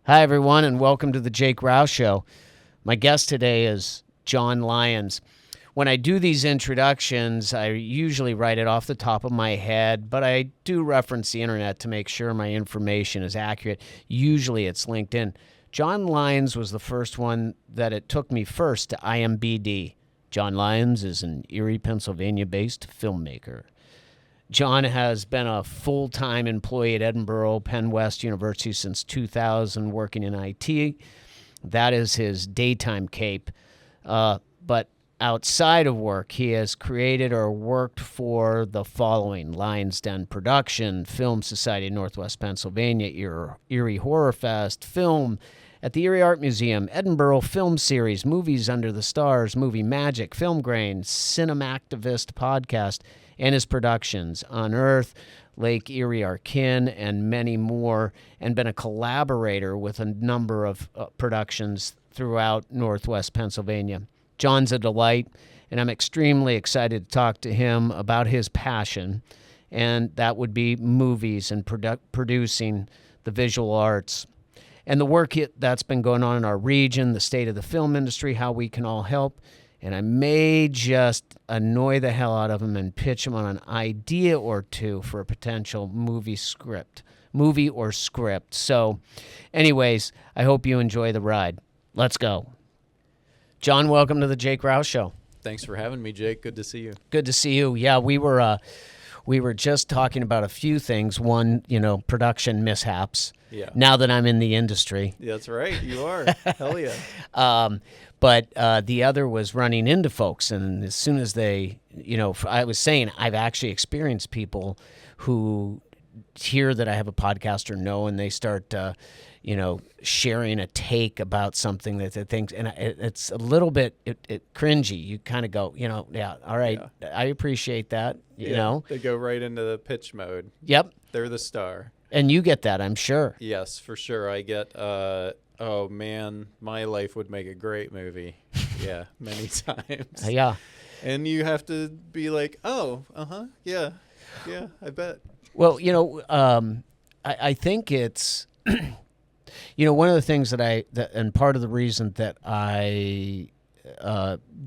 Hi, everyone, and welcome to the Jake Rouse Show. My guest today is John Lyons. When I do these introductions, I usually write it off the top of my head, but I do reference the internet to make sure my information is accurate. Usually it's LinkedIn. John Lyons was the first one that it took me first to IMBD. John Lyons is an Erie, Pennsylvania-based filmmaker. John has been a full-time employee at Edinboro PennWestUniversity since 2000, working in IT. That is his daytime cape. But outside of work, he has created or worked for the following: Lyons Den Productions, Film Society of Northwest Pennsylvania, Eerie Horror Fest, film at the Erie Art Museum, Edinboro Film Series, Movies Under the Stars, Movie Magic, Film Grain, CinemActivist Podcast, and his productions, Unearth, Lake Erie Our Kin, and many more, and been a collaborator with a number of productions throughout Northwest Pennsylvania. John's a delight, and I'm extremely excited to talk to him about his passion, and that would be movies and producing the visual arts, and the work that's been going on in our region, the state of the film industry, how we can all help. And I may just annoy the hell out of him and pitch him on an idea or two for a potential movie or script. So anyways, I hope you enjoy the ride. Let's go. John, welcome to the Jake Rouse Show. Thanks for having me, Jake. Good to see you. Good to see you. Yeah, we were just talking about a few things. One, production mishaps. Yeah. Now that I'm in the industry. That's right. You are. Hell yeah. But the other was running into folks. And as soon as they, I was saying, I've actually experienced people who hear that I have a podcast or know, and they start, sharing a take about something that they think, and it's a little bit cringy. You kind of go, yeah, all right, yeah. I appreciate that, you know. They go right into the pitch mode. Yep. They're the star. And you get that, I'm sure. Yes, for sure. I get, oh man, my life would make a great movie. Yeah, many times. Yeah. And you have to be like, oh, yeah, I bet. Well, I think it's, one of the things and part of the reason that I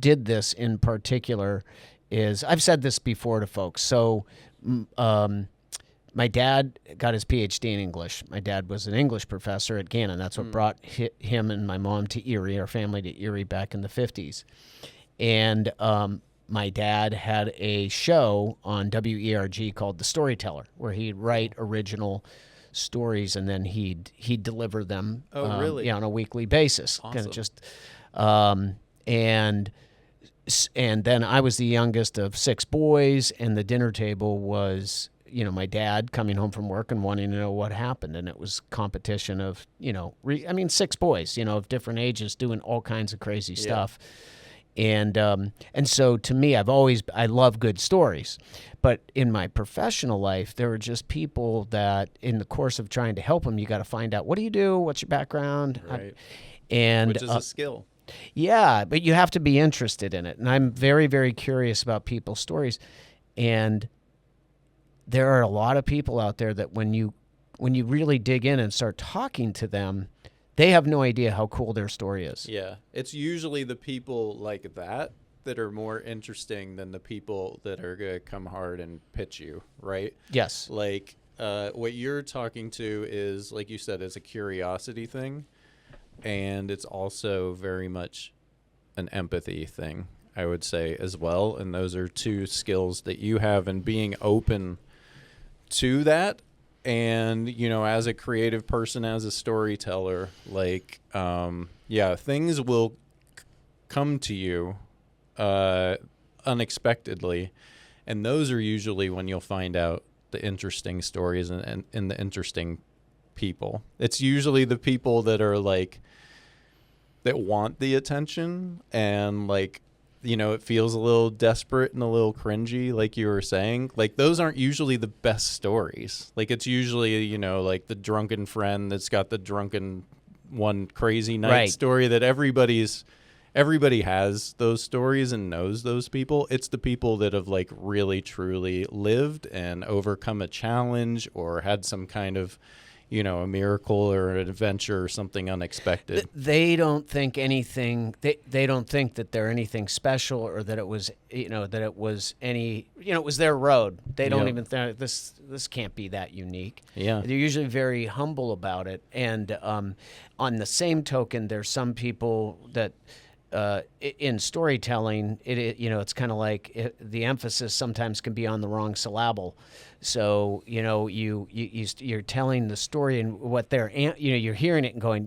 did this in particular is, I've said this before to folks. So, my dad got his PhD in English. My dad was an English professor at Gannon. That's what brought him and my mom to Erie, our family to Erie back in the 50s. And my dad had a show on WERG called The Storyteller, where he'd write original stories and then he'd deliver them really? On a weekly basis. Awesome. Kind of just, and then I was the youngest of 6 boys, and the dinner table was my dad coming home from work and wanting to know what happened. And it was competition of, 6 boys, of different ages doing all kinds of crazy stuff. And so to me, I love good stories. But in my professional life, there were just people that in the course of trying to help them, you got to find out, what do you do? What's your background? Right. Which is a skill. Yeah, but you have to be interested in it. And I'm very, very curious about people's stories. And there are a lot of people out there that when you really dig in and start talking to them, they have no idea how cool their story is. Yeah. It's usually the people like that are more interesting than the people that are going to come hard and pitch you, right? Yes. Like what you're talking to is, like you said, it's a curiosity thing. And it's also very much an empathy thing, I would say, as well. And those are 2 skills that you have, and being open to that. And, as a creative person, as a storyteller, like, things will come to you unexpectedly. And those are usually when you'll find out the interesting stories and the interesting people. It's usually the people that are like, that want the attention, and like, it feels a little desperate and a little cringy, like you were saying. Like, those aren't usually the best stories. Like, it's usually, like the drunken friend that's got the drunken one crazy night story that everybody has those stories and knows those people. It's the people that have like really truly lived and overcome a challenge or had some kind of, a miracle or an adventure or something unexpected. They don't think anything. They don't think that they're anything special, or that it was that it was any it was their road. They don't even think this can't be that unique. Yeah, they're usually very humble about it. And on the same token, there's some people that. In storytelling, it's kind of like the emphasis sometimes can be on the wrong syllable. So you're telling the story, and what they're you're hearing it and going,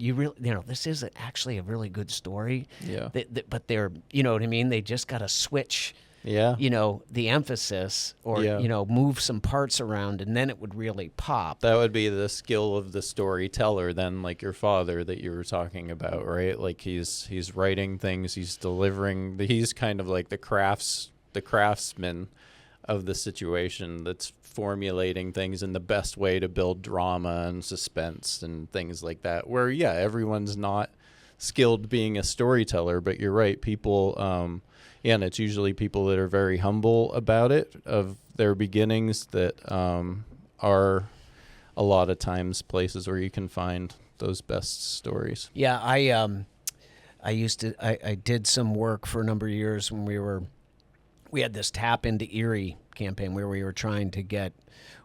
this is actually a really good story. Yeah. But they're what I mean. They just got to switch. Yeah. The emphasis, or move some parts around, and then it would really pop. That would be the skill of the storyteller, then, like your father that you were talking about, right? Like he's writing things, he's delivering. He's kind of like the craftsman of the situation that's formulating things in the best way to build drama and suspense and things like that. Where everyone's not skilled being a storyteller, but you're right, people. And it's usually people that are very humble about it, of their beginnings, that are a lot of times places where you can find those best stories. Yeah, I did some work for a number of years when we had this Tap into Erie campaign where we were trying to get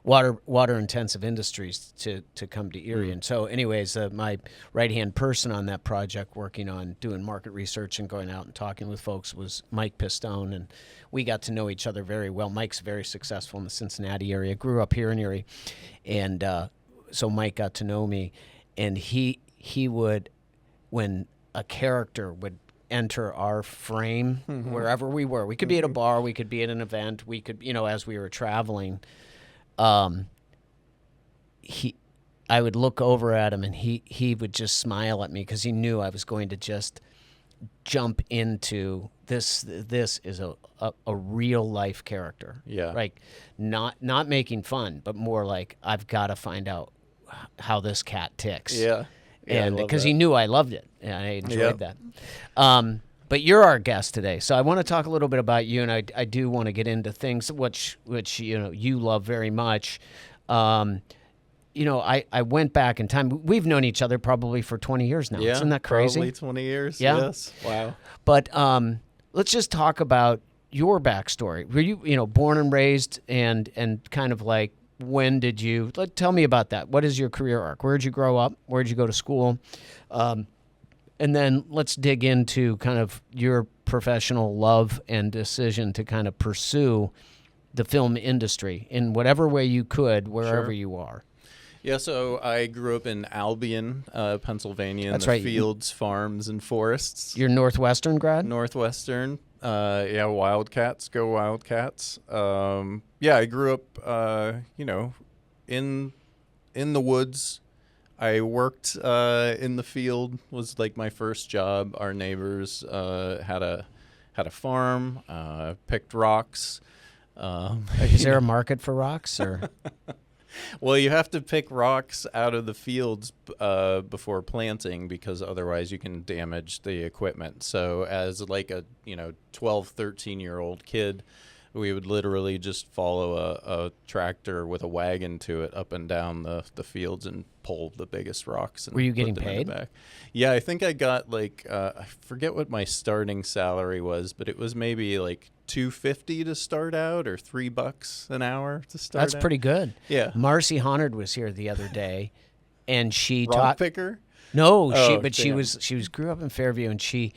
water intensive industries to come to Erie. And so anyways, my right-hand person on that project, working on doing market research and going out and talking with folks, was Mike Pistone, and we got to know each other very well. Mike's very successful in the Cincinnati area, grew up here in Erie, and so Mike got to know me, and he would, when a character would enter our frame, wherever we were, we could be at a bar, we could be at an event, we could, as we were traveling, I would look over at him, and he would just smile at me, because he knew I was going to just jump into this. This is a real life character. Yeah. Like not making fun, but more like, I've got to find out how this cat ticks. Yeah. And because he knew I loved it, and I enjoyed that. But you're our guest today, so I want to talk a little bit about you, and I do want to get into things which you love very much. I went back in time. We've known each other probably for 20 years now. Yeah, Isn't that crazy? Probably 20 years. Yeah. Yes. Wow. But let's just talk about your backstory. Were you born and raised, and kind of like, when did you tell me about that? What is your career arc? Where did you grow up? Where did you go to school? And then let's dig into kind of your professional love and decision to kind of pursue the film industry in whatever way you could, wherever you are. Yeah, so I grew up in Albion, Pennsylvania, in That's the right. fields, farms, and forests. You're Northwestern grad? Northwestern. Wildcats, go Wildcats. I grew up, in the woods. I worked in the field, was like my first job. Our neighbors had a farm, picked rocks. Is there a market for rocks, or? Well, you have to pick rocks out of the fields before planting, because otherwise you can damage the equipment. So as like a 12, 13-year-old kid, we would literally just follow a tractor with a wagon to it up and down the fields and pull the biggest rocks. And were you put getting them in paid? the back. Yeah, I think I got like I forget what my starting salary was, but it was maybe like $2.50 to start out, or $3 an hour to start. That's out. pretty good. Yeah. Marcy Honard was here the other day, and she Rock taught. picker? No, Oh, she damn. was grew up in Fairview, and she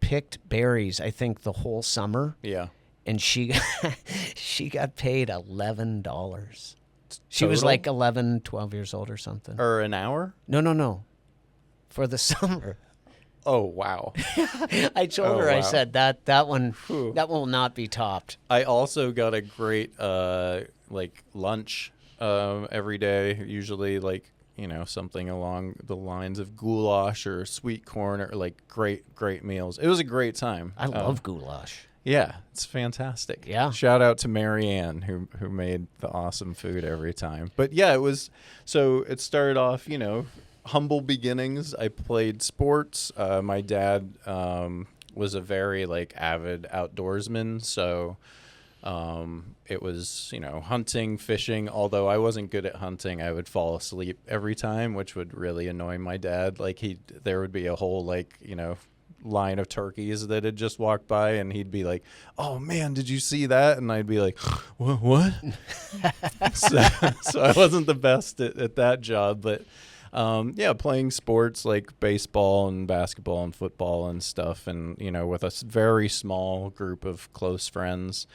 picked berries, I think, the whole summer. Yeah. And she got paid $11. She was Total? like 11, 12 years old or something. Or an hour? No. For the summer. Oh, wow. I told her, I wow. said, that one Whew. that will not be topped. I also got a great lunch every day, usually like, something along the lines of goulash or sweet corn, or like great meals. It was a great time. I love goulash. Yeah, it's fantastic. Yeah. Shout out to Mary Ann who made the awesome food every time. But yeah, it started off, humble beginnings. I played sports. My dad was a very avid outdoorsman, so It was, hunting, fishing. Although I wasn't good at hunting, I would fall asleep every time, which would really annoy my dad. Like there would be a whole line of turkeys that had just walked by, and he'd be like, "Oh man, did you see that?" And I'd be like, "What?" so I wasn't the best at that job, but playing sports like baseball and basketball and football and stuff, and with a very small group of close friends.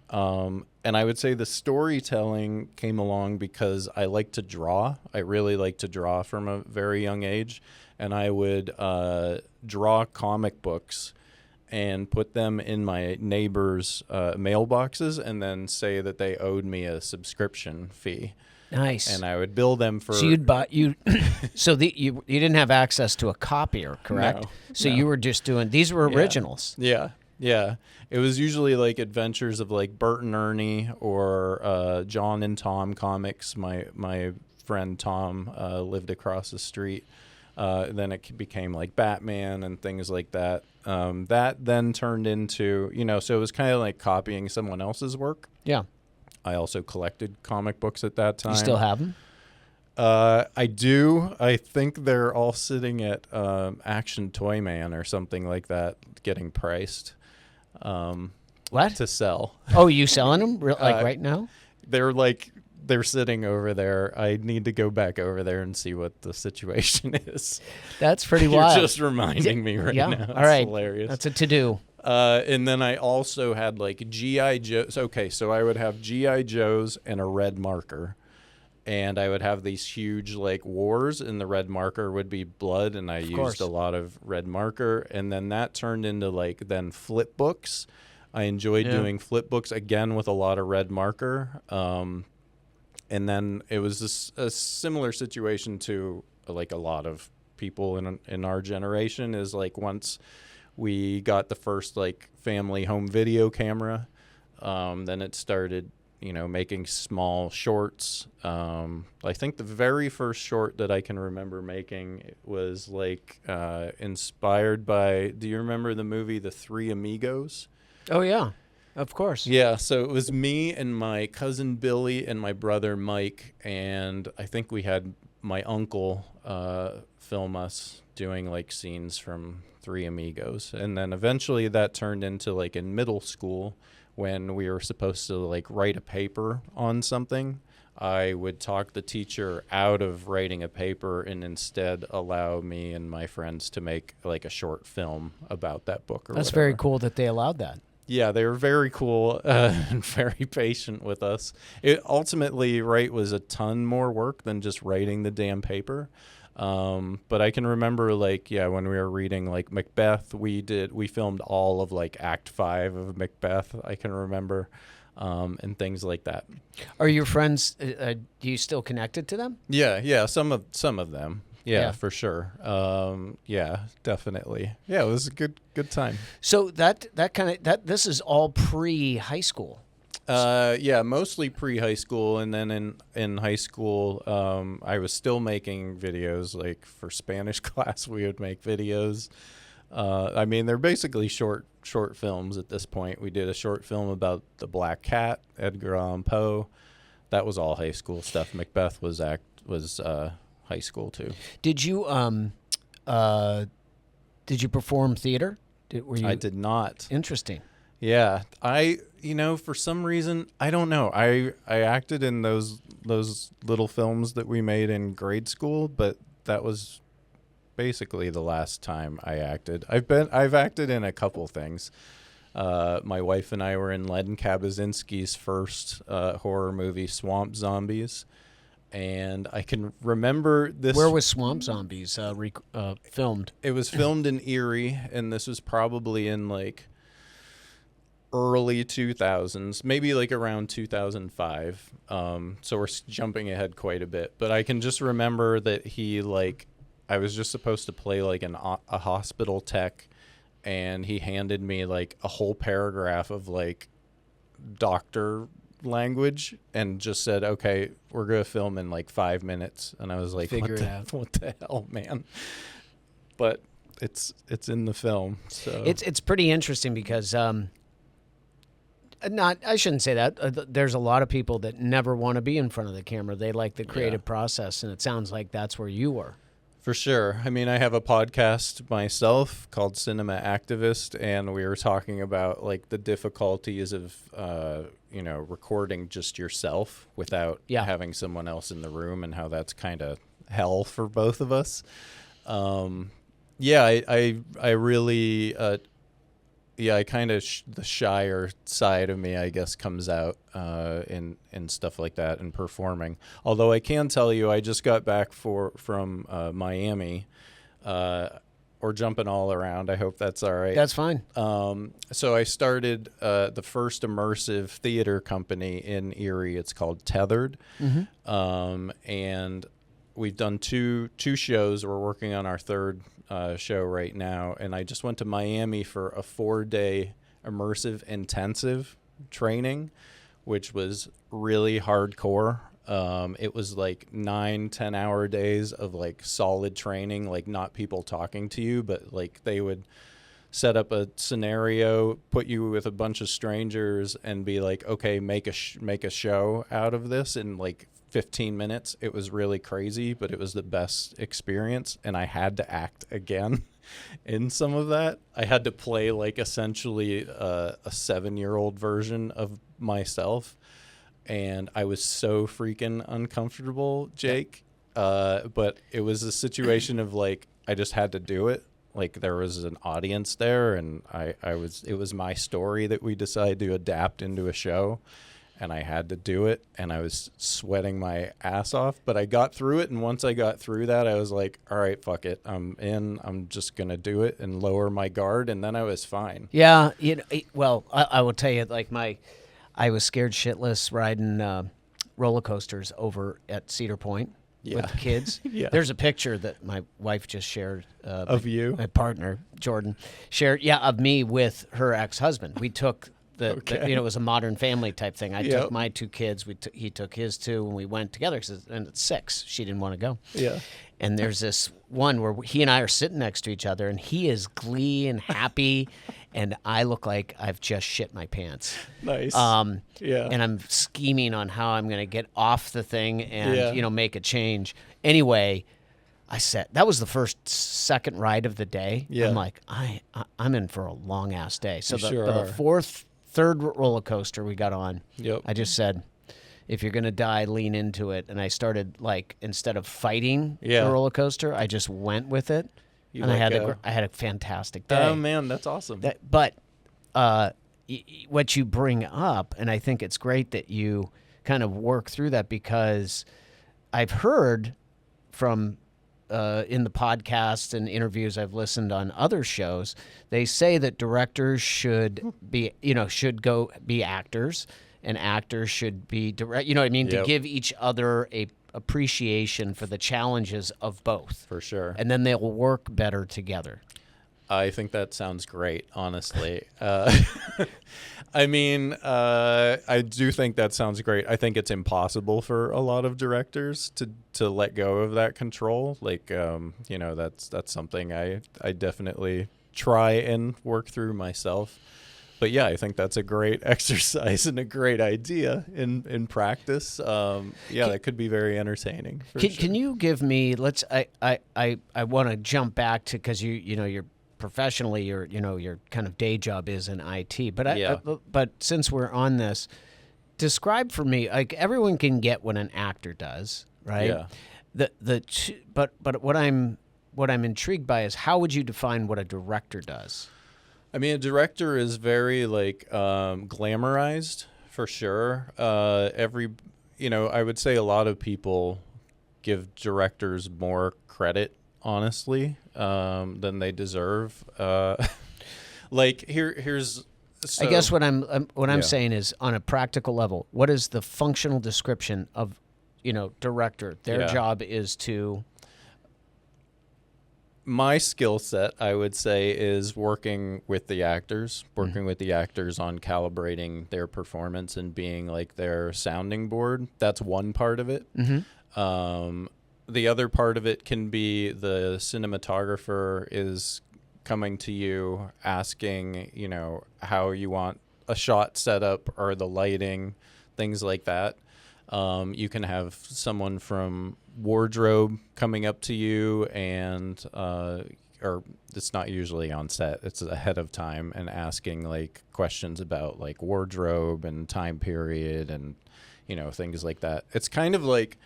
And I would say the storytelling came along because I like to draw. I really like to draw from a very young age. And I would draw comic books and put them in my neighbors' mailboxes and then say that they owed me a subscription fee. Nice. And I would bill them for... So you didn't have access to a copier, correct? No. So you were just doing... These were originals. Yeah. It was usually like adventures of like Bert and Ernie or John and Tom comics. My friend Tom lived across the street. Then it became like Batman and things like that. That then turned into, so it was kind of like copying someone else's work. Yeah. I also collected comic books at that time. You still have them? I do. I think they're all sitting at Action Toy Man or something like that, getting priced. What? To sell. Oh, you selling them right now? They're sitting over there. I need to go back over there and see what the situation is. That's pretty wild. You're just reminding me right now. All right. Hilarious. That's a to-do. And then I also had like G.I. Joes. Okay, so I would have G.I. Joes and a red marker. And I would have these huge like wars, and the red marker would be blood, and I used a lot of red marker. And then that turned into then flip books. I enjoyed doing flip books again with a lot of red marker. And then it was a similar situation to like a lot of people in our generation is like once we got the first like family home video camera, then it started, making small shorts. I think the very first short that I can remember making was like inspired by, do you remember the movie The Three Amigos? Oh, yeah. Of course. Yeah, so it was me and my cousin Billy and my brother Mike, and I think we had my uncle film us doing like scenes from Three Amigos. And then eventually that turned into like in middle school when we were supposed to like write a paper on something. I would talk the teacher out of writing a paper and instead allow me and my friends to make like a short film about that book or That's whatever. very cool that they allowed that. Yeah, they were very cool and very patient with us. It ultimately, was a ton more work than just writing the damn paper. But I can remember, when we were reading, Macbeth, we filmed all of, Act 5 of Macbeth, I can remember, and things like that. Are your friends, do you still connected to them? Yeah, some of them. Yeah, for sure. Yeah, definitely. Yeah, it was a good time. So this is all pre-high school. Yeah, mostly pre-high school, and then in high school, I was still making videos. Like for Spanish class, we would make videos. They're basically short films at this point. We did a short film about the Black Cat, Edgar Allan Poe. That was all high school stuff. Macbeth was high school too. Did you perform theater? I did not. Interesting. Yeah, for some reason, I don't know. I acted in those little films that we made in grade school, but that was basically the last time I acted. I've acted in a couple things. My wife and I were in Len Kabaczynski's first horror movie, Swamp Zombies. And I can remember this. Where was Swamp Zombies filmed? It was filmed in Erie, and this was probably in early 2000s, maybe around 2005. So we're jumping ahead quite a bit. But I can just remember that I was just supposed to play a hospital tech, and he handed me a whole paragraph of doctor language and just said, okay, we're gonna film in 5 minutes. And I was like, figure it out. What the hell, man? But it's in the film, so it's pretty interesting because not. I shouldn't say that. There's a lot of people that never want to be in front of the camera. They like the creative process, and it sounds like that's where you were. For sure. I mean, I have a podcast myself called CinemActivist, and we were talking about like the difficulties of, recording just yourself without having someone else in the room, and how that's kind of hell for both of us. I really, I kind of the shyer side of me, I guess, comes out in stuff like that and performing. Although I can tell you, I just got back from Miami, or jumping all around. I hope that's all right. That's fine. So I started the first immersive theater company in Erie. It's called Tethered, and we've done two shows. We're working on our third show right now, and I just went to Miami for a 4-day immersive intensive training, which was really hardcore. It was like 9-10 hour days of like solid training, like not people talking to you, but like they would set up a scenario, put you with a bunch of strangers, and be like, okay, make a show out of this in like 15 minutes. It was really crazy, but it was the best experience, and I had to act again in some of that. I had to play like essentially a 7-year-old version of myself, and I was so freaking uncomfortable, Jake. But it was a situation of like I just had to do it. Like there was an audience there, and it was my story that we decided to adapt into a show. And I had to do it, and I was sweating my ass off, but I got through it. And once I got through that, I was like, all right, fuck it. I'm in. I'm just going to do it and lower my guard. And then I was fine. Yeah. I will tell you, like I was scared shitless riding roller coasters over at Cedar Point with the kids. There's a picture that my wife just shared. Of you? My partner, Jordan, shared, of me with her ex-husband. We took... it was a Modern Family type thing. I took my 2 kids. He took his 2, and we went together. And it's 6. She didn't want to go. Yeah. And there's this one where he and I are sitting next to each other, and he is glee and happy, and I look like I've just shit my pants. Nice. And I'm scheming on how I'm going to get off the thing and make a change. Anyway, I said that was the second ride of the day. Yeah. I'm like I'm in for a long ass day. So the third roller coaster we got on, Yep. I just said, if you're going to die, lean into it. And I started, like, instead of fighting the roller coaster, I just went with it. I had a fantastic day. Oh, man, that's awesome. But what you bring up, and I think it's great that you kind of work through that, because I've heard from in the podcasts and interviews I've listened on other shows, they say that directors should go be actors, and actors should be direct. You know what I mean? Yep. To give each other a appreciation for the challenges of both. For sure. And then they'll work better together. I think that sounds great, honestly. I mean, I do think that sounds great. I think it's impossible for a lot of directors to let go of that control. Like, that's something I definitely try and work through myself. But yeah, I think that's a great exercise and a great idea in practice. That could be very entertaining. Can you give me? I want to jump back to, because you're professionally your kind of day job is in IT. But since we're on this, describe for me, like, everyone can get what an actor does, right? Yeah. But what I'm intrigued by is, how would you define what a director does? I mean, a director is very glamorized, for sure. I would say a lot of people give directors more credit, honestly, than they deserve. Here's. So, I guess what I'm saying is, on a practical level, what is the functional description of, director? Their job is to. My skill set, I would say, is working with the actors on calibrating their performance and being like their sounding board. That's one part of it. Mm-hmm. The other part of it can be the cinematographer is coming to you asking, how you want a shot setup or the lighting, things like that. You can have someone from wardrobe coming up to you and or it's not usually on set, it's ahead of time, and asking like questions about like wardrobe and time period and, you know, things like that. It's kind of like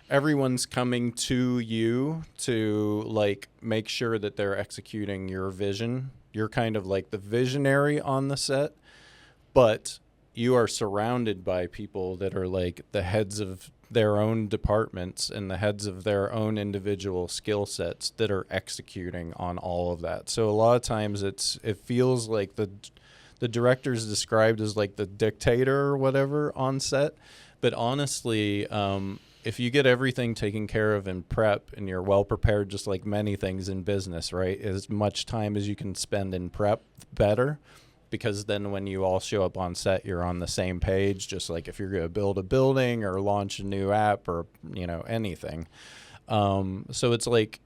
everyone's coming to you to like make sure that they're executing your vision. You're kind of like the visionary on the set, but you are surrounded by people that are like the heads of their own departments and the heads of their own individual skill sets that are executing on all of that. So a lot of times it feels like the director's described as like the dictator or whatever on set. But honestly, if you get everything taken care of in prep and you're well prepared, just like many things in business, right? As much time as you can spend in prep, better. Because then when you all show up on set, you're on the same page, just like if you're going to build a building or launch a new app or, you know, anything. So it's like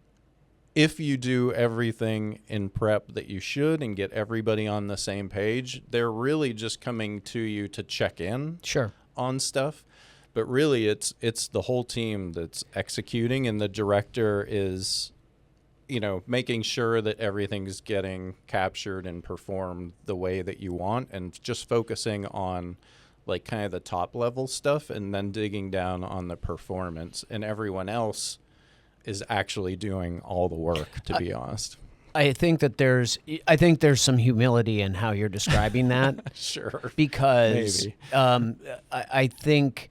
if you do everything in prep that you should and get everybody on the same page, they're really just coming to you to check in on stuff. But really, it's the whole team that's executing, and the director is, you know, making sure that everything's getting captured and performed the way that you want, and just focusing on like kind of the top level stuff and then digging down on the performance, and everyone else is actually doing all the work, to be honest. I think there's some humility in how you're describing that. Sure. Because Maybe. I think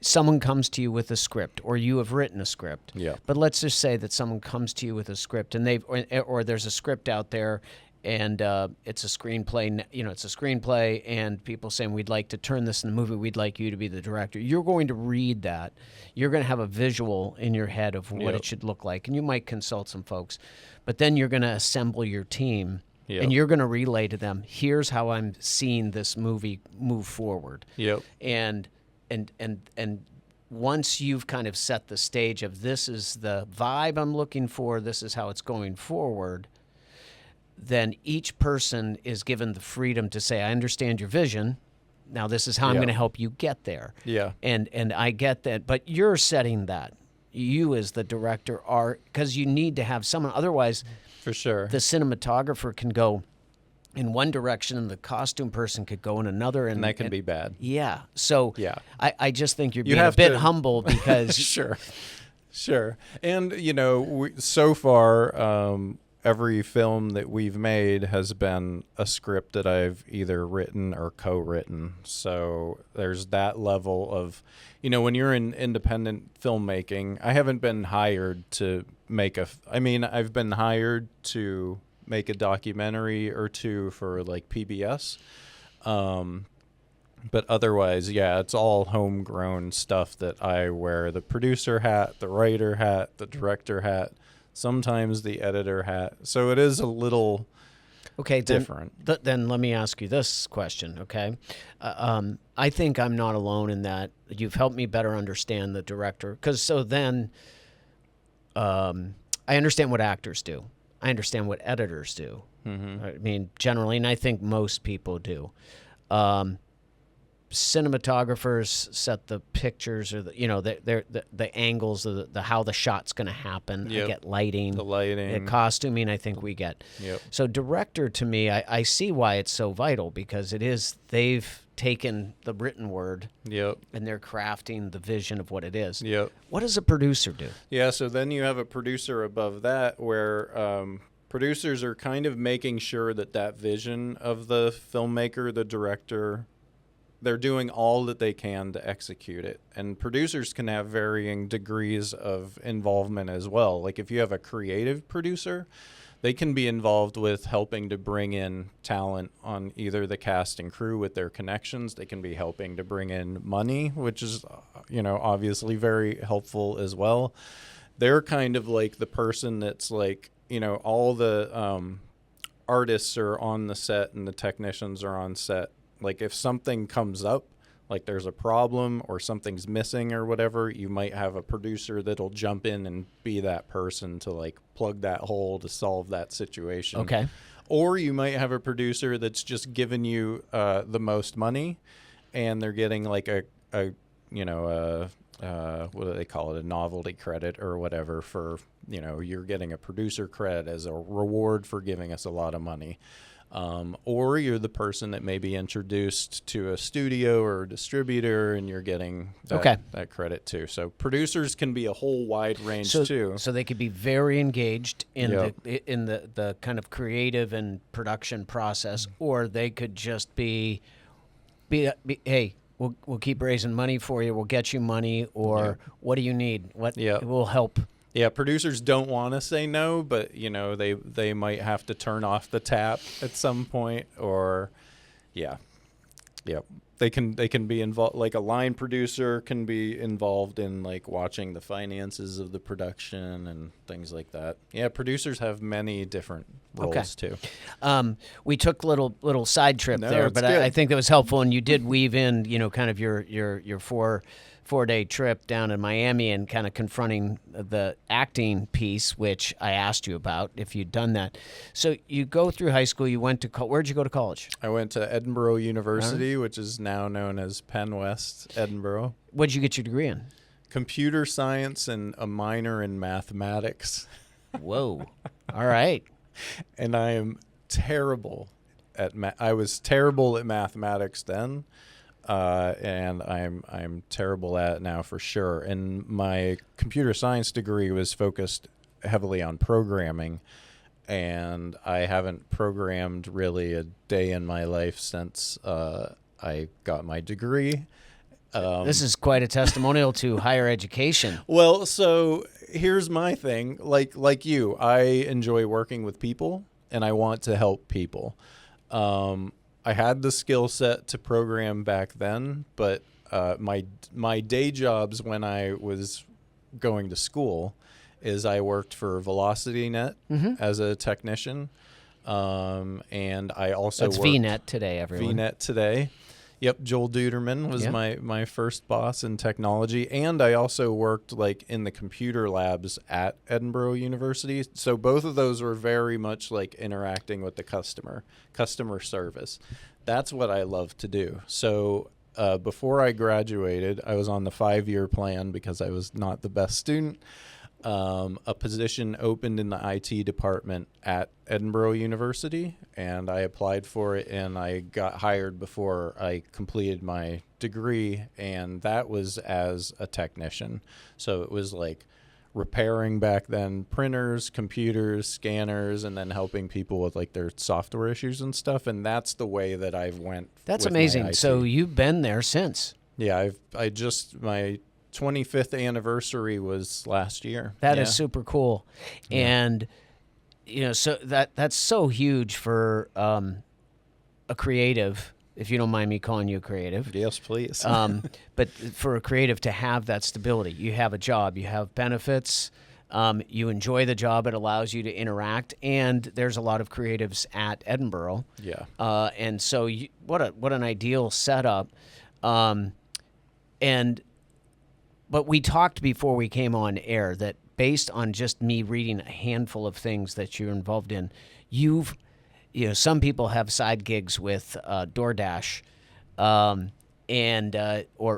someone comes to you with a script, or you have written a script. Yeah. But let's just say that someone comes to you with a script, and or there's a script out there, and it's a screenplay. You know, it's a screenplay, and people saying, "We'd like to turn this in the movie. We'd like you to be the director." You're going to read that. You're going to have a visual in your head of what it should look like, and you might consult some folks, but then you're going to assemble your team. Yep. And you're going to relay to them, here's how I'm seeing this movie move forward. Yep. And once you've kind of set the stage of this is the vibe I'm looking for, this is how it's going forward, then each person is given the freedom to say, I understand your vision. Now this is how I'm going to help you get there. Yeah. And I get that, but you're setting that. You as the director are, because you need to have someone, otherwise For sure. the cinematographer can go in one direction and the costume person could go in another. And that can be bad. Yeah. So Yeah. I just think you're You being a have bit to- humble because Sure. And, you know, so far, every film that we've made has been a script that I've either written or co-written. So there's that level of, you know, when you're in independent filmmaking, I haven't been hired to make I've been hired to make a documentary or two for like PBS. But otherwise, yeah, it's all homegrown stuff that I wear the producer hat, the writer hat, the director hat, sometimes the editor hat. So it is a little different. Then let me ask you this question, okay? I think I'm not alone in that. You've helped me better understand the director. Because so then I understand what actors do. I understand what editors do. Mm-hmm. I mean, generally, and I think most people do. Cinematographers set the pictures, or the angles of the how the shot's going to happen. Yep. I get lighting, The lighting. the costuming. I think we get. Yep. So director, to me, I see why it's so vital, because they've taken the written word Yep. and they're crafting the vision of what it is. Yep. What does a producer do? Yeah, so then you have a producer above that where producers are kind of making sure that vision of the filmmaker, the director, they're doing all that they can to execute it. And producers can have varying degrees of involvement as well. Like if you have a creative producer, they can be involved with helping to bring in talent on either the cast and crew with their connections. They can be helping to bring in money, which is, obviously very helpful as well. They're kind of like the person that's like, all the artists are on the set and the technicians are on set. Like if something comes up, like there's a problem or something's missing or whatever, you might have a producer that'll jump in and be that person to like plug that hole to solve that situation. Okay. Or you might have a producer that's just giving you the most money, and they're getting like a what do they call it? A novelty credit or whatever for, you're getting a producer credit as a reward for giving us a lot of money. Or you're the person that may be introduced to a studio or a distributor, and you're getting that credit too. So producers can be a whole wide range too. So they could be very engaged in Yep. the kind of creative and production process, or they could just be hey, we'll keep raising money for you. We'll get you money, or what do you need? What will help. Yeah, producers don't want to say no, but they might have to turn off the tap at some point, or they can be involved. Like a line producer can be involved in like watching the finances of the production and things like that. Yeah, producers have many different roles too. We took a little side trip there, but I think that was helpful, and you did weave in kind of your 4-day trip down in Miami and kind of confronting the acting piece, which I asked you about if you'd done that. So you go through high school, you went to where'd you go to college? I went to Edinboro University, which is now known as PennWest Edinboro. What'd you get your degree in? Computer science and a minor in mathematics. Whoa. All right. And I am terrible at I was terrible at mathematics then. And I'm terrible at it now for sure. And my computer science degree was focused heavily on programming, and I haven't programmed really a day in my life since I got my degree. This is quite a testimonial to higher education. Well, so here's my thing. Like you, I enjoy working with people, and I want to help people. I had the skill set to program back then, but my day jobs when I was going to school is I worked for VelocityNet as a technician, and I also That's worked VNet today, everyone. VNet today. Yep, Joel Duderman was my first boss in technology, and I also worked like in the computer labs at Edinboro University. So both of those were very much like interacting with the customer service. That's what I love to do. So before I graduated, I was on the 5-year plan because I was not the best student. A position opened in the IT department at Edinboro University, and I applied for it, and I got hired before I completed my degree, and that was as a technician. So it was like repairing back then printers, computers, scanners, and then helping people with like their software issues and stuff, and that's the way that I've went. That's with amazing. my IT. So you've been there since. Yeah, my 25th anniversary was last year. That is super cool. Yeah. And so that's so huge for a creative, if you don't mind me calling you a creative. Yes, please. But for a creative to have that stability, you have a job, you have benefits, you enjoy the job, it allows you to interact, and there's a lot of creatives at Edinboro. Yeah. And so what an ideal setup. But we talked before we came on air that based on just me reading a handful of things that you're involved in, some people have side gigs with DoorDash or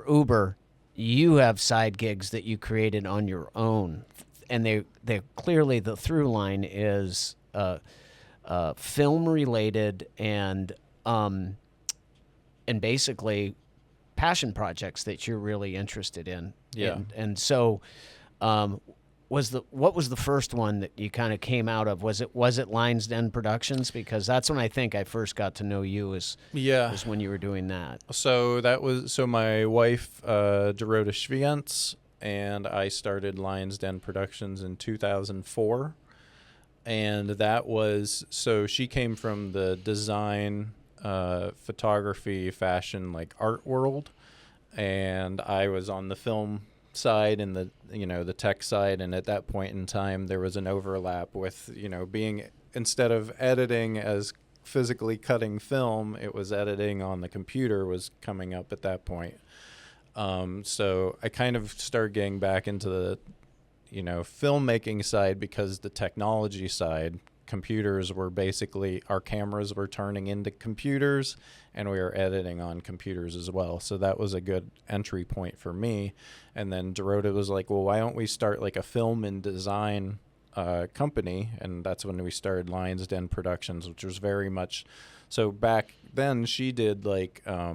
Uber. You have side gigs that you created on your own, and they clearly the through line is film related and basically passion projects that you're really interested in. Yeah. And so what was the first one that you kind of came out of? Was it Lyons Den Productions? Because that's when I think I first got to know you was when you were doing that. So my wife, Dorota Schwientz, and I started Lyons Den Productions in 2004. And that was, so she came from the design, photography, fashion, like art world. And I was on the film side and the tech side, and at that point in time there was an overlap with being, instead of editing as physically cutting film, it was editing on the computer was coming up at that point. So I kind of started getting back into the filmmaking side because the technology side computers were basically, our cameras were turning into computers, and we were editing on computers as well. So that was a good entry point for me. And then Dorota was like, well, why don't we start like a film and design company? And that's when we started Lyons Den Productions, which was very much, so back then she did like a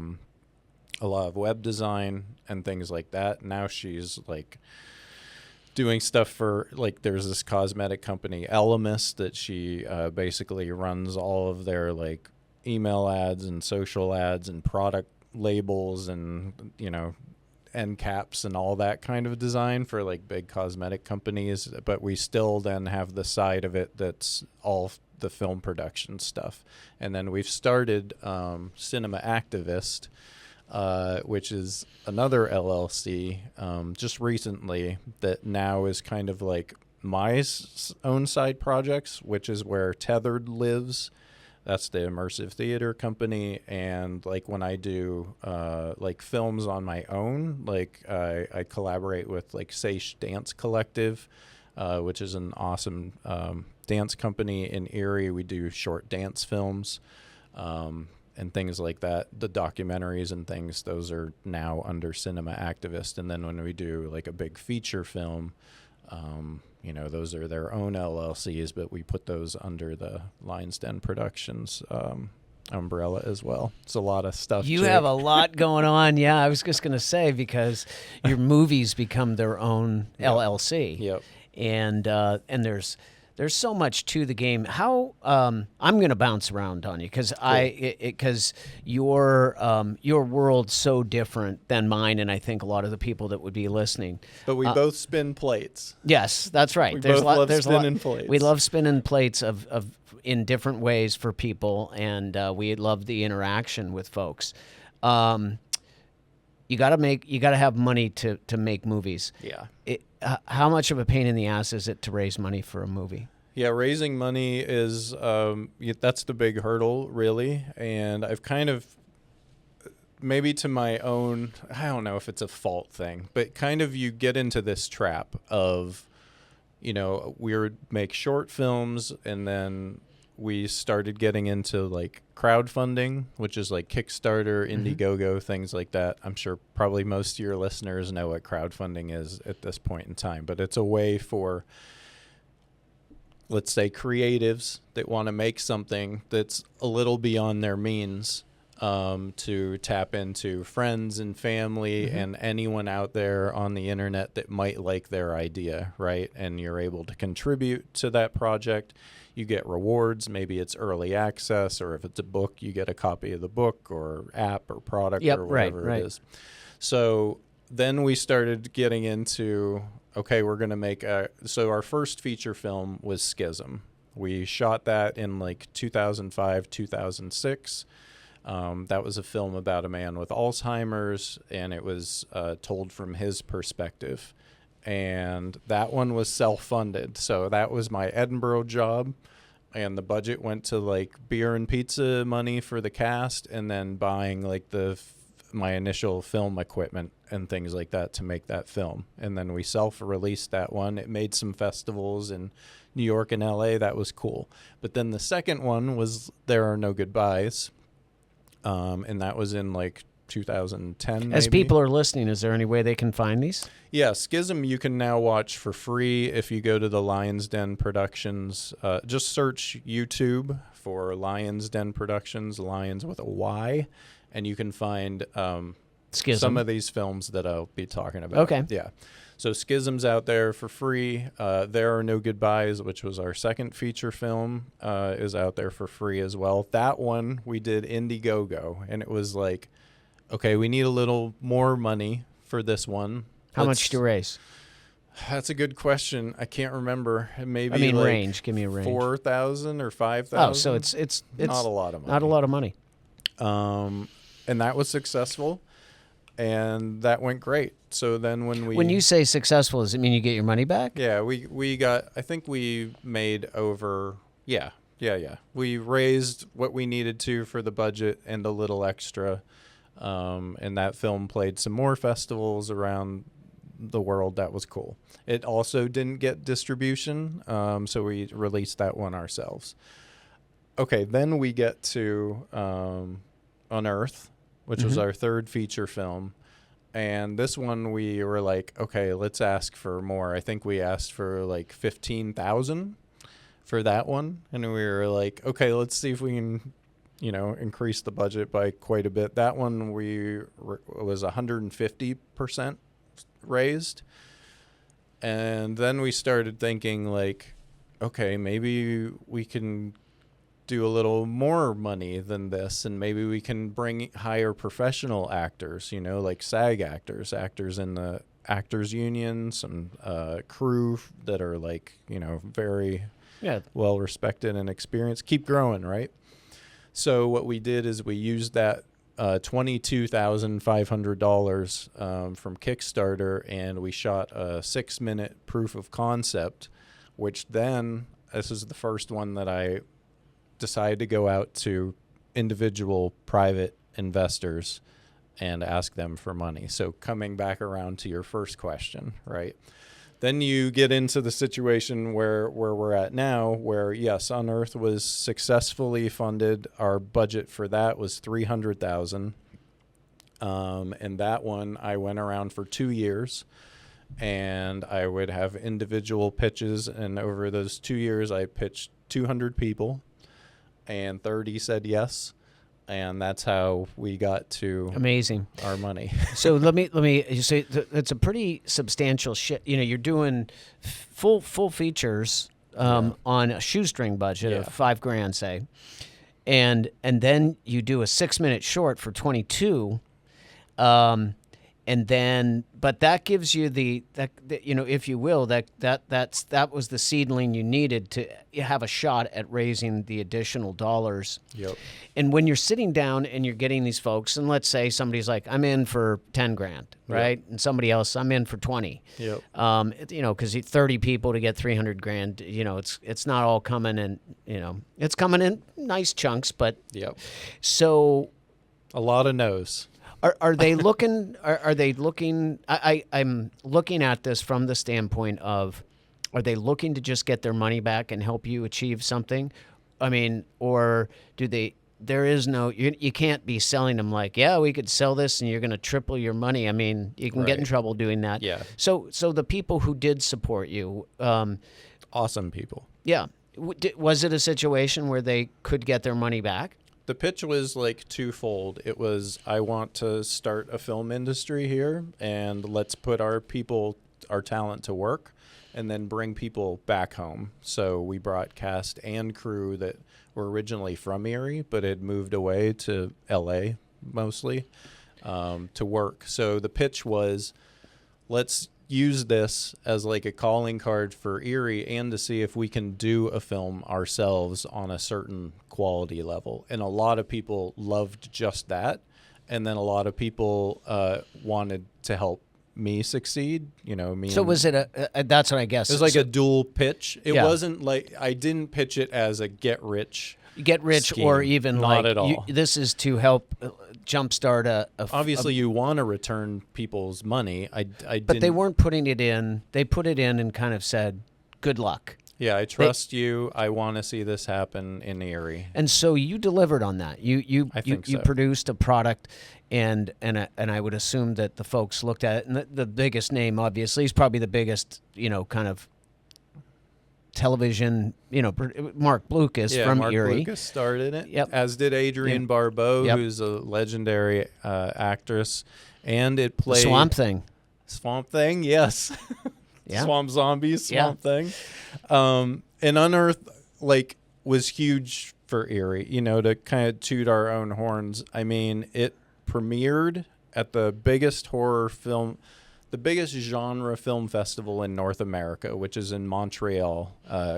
lot of web design and things like that. Now she's like doing stuff for, like, there's this cosmetic company, Elemis, that she basically runs all of their like email ads and social ads and product labels and, you know, end caps and all that kind of design for like big cosmetic companies. But we still then have the side of it that's all the film production stuff. And then we've started CinemActivist, which is another LLC just recently, that now is kind of like my own side projects, which is where Tethered lives. That's the immersive theater company. And like when I do like films on my own, like I collaborate with like Seish Dance Collective, which is an awesome dance company in Erie. We do short dance films and things like that. The documentaries and things, those are now under CinemActivist. And then when we do like a big feature film, you know, those are their own LLCs, but we put those under the Lyons Den Productions umbrella as well. It's a lot of stuff. You Jake. have a lot going on. Yeah, I was just going to say, because your movies become their own LLC. Yep. And there's so much to the game. How I'm going to bounce around on you because because your world's so different than mine, and I think a lot of the people that would be listening. But we both spin plates. Yes, that's right. We both love spinning plates. We love spinning plates of in different ways for people, and we love the interaction with folks. You got to have money to make movies. Yeah. How much of a pain in the ass is it to raise money for a movie? Yeah, raising money is that's the big hurdle, really. And I've kind of, maybe to my own, I don't know if it's a fault thing, but kind of you get into this trap of, you know, we would make short films, and then we started getting into like crowdfunding, which is like Kickstarter, Indiegogo, things like that. I'm sure probably most of your listeners know what crowdfunding is at this point in time, but it's a way for, let's say, creatives that want to make something that's a little beyond their means to tap into friends and family and anyone out there on the internet that might like their idea, right? And you're able to contribute to that project. You get rewards. Maybe it's early access, or if it's a book, you get a copy of the book or app or product or whatever it is. So then we started getting into, okay, we're going to make so our first feature film was Schism. We shot that in like 2005, 2006. That was a film about a man with Alzheimer's, and it was told from his perspective. And that one was self-funded. So that was my Edinboro job. And the budget went to like beer and pizza money for the cast, and then buying like my initial film equipment and things like that to make that film. And then we self-released that one. It made some festivals in New York and LA. That was cool. But then the second one was There Are No Goodbyes. And that was in like 2010. As maybe. people are listening, is there any way they can find these? Yeah, Schism you can now watch for free if you go to the Lyons Den Productions. Just search YouTube for Lyons Den Productions, Lyons with a Y, and you can find Schism. some of these films that I'll be talking about. Okay. Yeah. So Schism's out there for free. There Are No Goodbyes, which was our second feature film, is out there for free as well. That one we did Indiegogo, and it was like, okay, we need a little more money for this one. How much to raise? That's a good question. I can't remember. Maybe range. Give me a range. 4,000 or 5,000. Oh, so it's not a lot of money. Not a lot of money. And that was successful, and that went great. So then when you say successful, does it mean you get your money back? Yeah, we got, I think we made over, yeah. We raised what we needed to for the budget and a little extra. And that film played some more festivals around the world. That was cool. It also didn't get distribution, so we released that one ourselves. Okay, then we get to Unearth, which was our third feature film. And this one we were like, okay, let's ask for more. I think we asked for like $15,000 for that one. And we were like, okay, let's see if we can, increase the budget by quite a bit. That one was 150% raised. And then we started thinking like, okay, maybe we can do a little more money than this, and maybe we can hire professional actors, like SAG actors in the actors union, some crew that are like, very well respected and experienced, keep growing, right? So what we did is we used that $22,500 from Kickstarter, and we shot a 6-minute proof of concept, which then, this is the first one that I decided to go out to individual private investors and ask them for money. So coming back around to your first question, right? Then you get into the situation where we're at now, where yes, Unearth was successfully funded. Our budget for that was $300,000. And that one I went around for 2 years, and I would have individual pitches. And over those 2 years, I pitched 200 people. And 30 said yes, and that's how we got to amazing our money. So let me you say it's a pretty substantial shit. You're doing full features on a shoestring budget of $5,000, say, and then you do a 6-minute short for 22. And then, but that gives you if you will, that was the seedling you needed to have a shot at raising the additional dollars. Yep. And when you're sitting down and you're getting these folks, and let's say somebody's like, I'm in for $10,000, right? Yep. And somebody else, I'm in for 20. Yep. Because 30 people to get $300,000, it's not all coming in, it's coming in nice chunks, but yep. So a lot of no's. Are they looking? Are they looking? I'm looking at this from the standpoint of, are they looking to just get their money back and help you achieve something? I mean, or do they? There is no. You can't be selling them like, yeah, we could sell this and you're going to triple your money. I mean, you can get in trouble doing that. Yeah. So the people who did support you, awesome people. Yeah. Was it a situation where they could get their money back? The pitch was like twofold. It was, I want to start a film industry here, and let's put our talent to work, and then bring people back home. So we brought cast and crew that were originally from Erie, but had moved away to LA mostly to work. So the pitch was, let's use this as like a calling card for Erie, and to see if we can do a film ourselves on a certain quality level. And a lot of people loved just that. And then a lot of people wanted to help me succeed, So was it that's what I guess. It was like a dual pitch. It wasn't like, I didn't pitch it as a get rich scheme. Or even not like, at all. This is to help jumpstart obviously you want to return people's money. But they weren't putting it in. They put it in and kind of said, good luck. Yeah, I trust you. I want to see this happen in Erie. And so you delivered on that. You produced a product, and I would assume that the folks looked at it, and the biggest name obviously is probably the biggest, kind of television, Mark Blucas from Mark Erie. Blucas starred in it, yep. as did Adrienne Barbeau, who's a legendary actress, and it played Swamp Thing. Swamp Thing, yes. Yeah. Swamp Zombies, Swamp Thing. And Unearth, was huge for Erie, to kind of toot our own horns. I mean, it premiered at the biggest genre film festival in North America, which is in Montreal,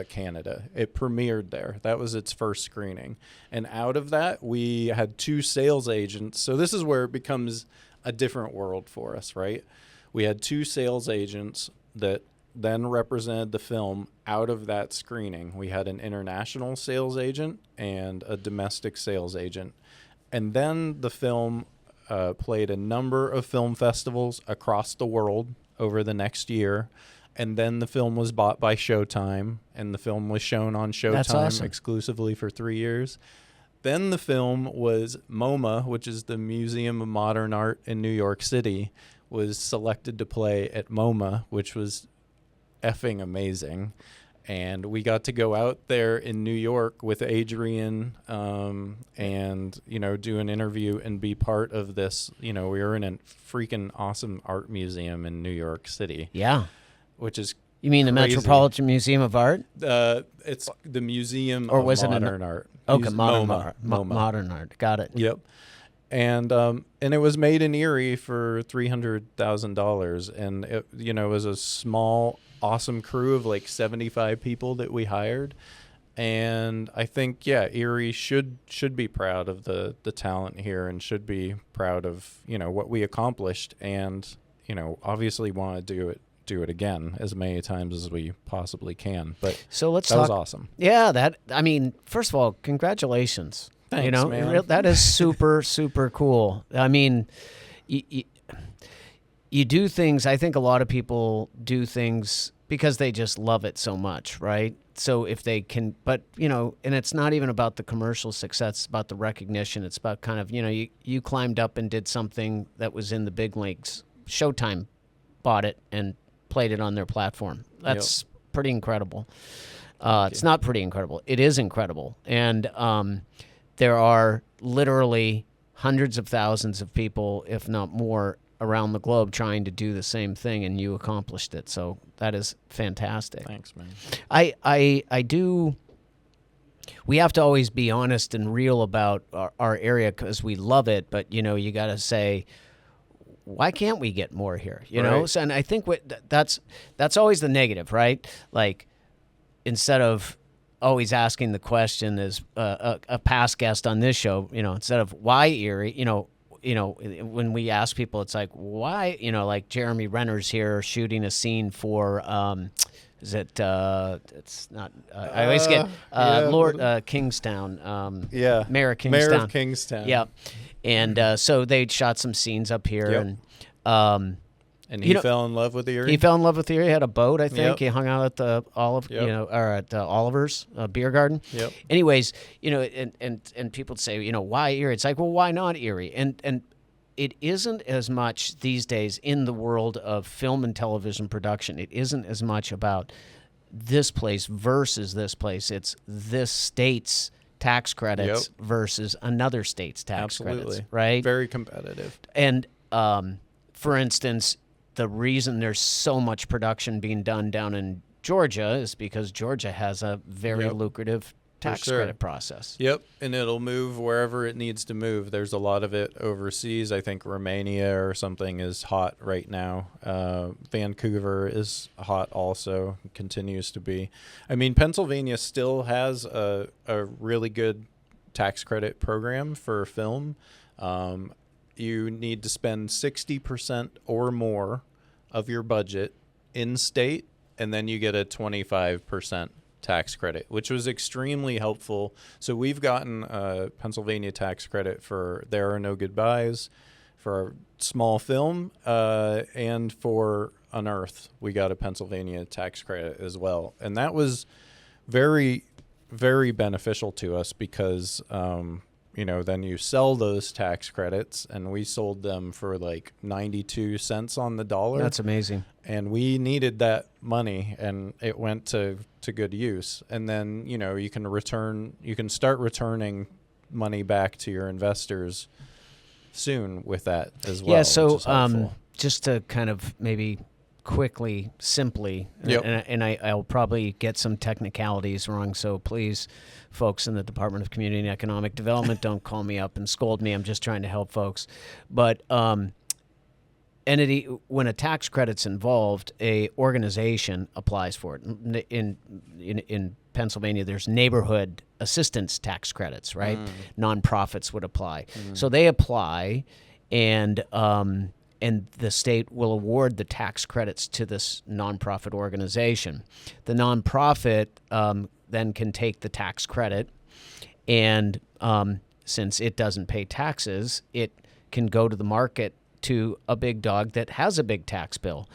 Canada. It premiered there. That was its first screening. And out of that, we had 2 sales agents. So this is where it becomes a different world for us, right? We had 2 sales agents that then represented the film out of that screening. We had an international sales agent and a domestic sales agent. And then the film played a number of film festivals across the world. over the next year. And then the film was bought by Showtime, and the film was shown on That's Showtime awesome. exclusively for 3 years. Then the film was MoMA, which is the Museum of Modern Art in New York City, was selected to play at MoMA, which was effing amazing. And we got to go out there in New York with Adrian and, do an interview and be part of this. We were in a freaking awesome art museum in New York City. Yeah. Which is You mean the crazy. Metropolitan Museum of Art? It's the Museum Or of was it Modern Art. Okay, modern MoMA. art. MoMA. Modern art. Got it. Yep. And it was made in Erie for $300,000, and it was a small, awesome crew of like 75 people that we hired. And I think, Erie should be proud of the talent here, and should be proud of what we accomplished, and obviously want to do it again as many times as we possibly can. But So let's that talk. was awesome. Yeah, first of all, congratulations. Thanks, man. That is super, super cool. I mean, you do things. I think a lot of people do things because they just love it so much, right? So if they can, but and it's not even about the commercial success, it's about the recognition. It's about kind of, you climbed up and did something that was in the big leagues. Showtime bought it and played it on their platform. That's pretty incredible. It's not pretty incredible. It is incredible. And there are literally hundreds of thousands of people, if not more, around the globe trying to do the same thing, and you accomplished it. So that is fantastic. Thanks, man. I do. We have to always be honest and real about our area because we love it, but you got to say, why can't we get more here? Right. So, and I think that's always the negative, right? Like, instead of always asking the question as a past guest on this show, instead of why Erie, when we ask people, it's like, why, like Jeremy Renner's here shooting a scene for, is it, it's not, I always get Lord Kingstown. Mayor of Kingstown. Yeah. And so they shot some scenes up here. And he fell in love with Erie. He fell in love with Erie. He had a boat, I think. Yep. He hung out at the or at Oliver's beer garden. Yep. Anyways, and people would say, why Erie? It's like, well, why not Erie? And it isn't as much these days in the world of film and television production. It isn't as much about this place versus this place. It's this state's tax credits versus another state's tax credits, right? Very competitive. And for instance, the reason there's so much production being done down in Georgia is because Georgia has a very lucrative tax credit process. Yep, and it'll move wherever it needs to move. There's a lot of it overseas. I think Romania or something is hot right now. Vancouver is hot also, continues to be. I mean, Pennsylvania still has a really good tax credit program for film. You need to spend 60% or more of your budget in state, and then you get a 25% tax credit, which was extremely helpful. So we've gotten a Pennsylvania tax credit for There Are No Goodbyes, for a small film, and for Unearth, we got a Pennsylvania tax credit as well. And that was very, very beneficial to us because, then you sell those tax credits, and we sold them for like 92 cents on the dollar. That's amazing. And we needed that money, and it went to good use. And then, you can start returning money back to your investors soon with that as well. Yeah, so just to kind of maybe quickly, simply, and I'll probably get some technicalities wrong, so please, folks in the Department of Community and Economic Development, don't call me up and scold me. I'm just trying to help folks. But when a tax credit's involved, a organization applies for it. In Pennsylvania, there's neighborhood assistance tax credits, right? Nonprofits would apply. So they apply, and the state will award the tax credits to this nonprofit organization. The nonprofit then can take the tax credit, and since it doesn't pay taxes, it can go to the market to a big dog that has a big tax bill.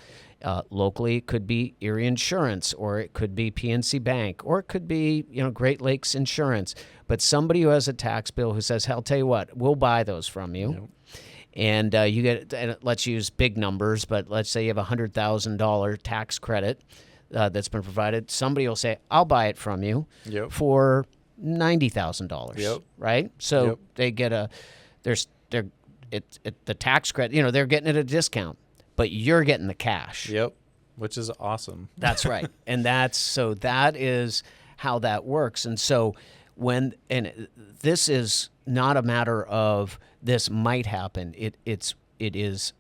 Locally, it could be Erie Insurance, or it could be PNC Bank, or it could be, Great Lakes Insurance. But somebody who has a tax bill who says, "I'll tell you what, we'll buy those from you." Yep. And you get, and let's use big numbers, but let's say you have a $100,000 tax credit that's been provided. Somebody will say, "I'll buy it from you Yep. for $90,000." Yep. Right? So Yep. they get the tax credit. They're getting it at a discount, but you're getting the cash. Yep. Which is awesome. That's right. And that is how that works. And so this is not a matter of this might happen. It is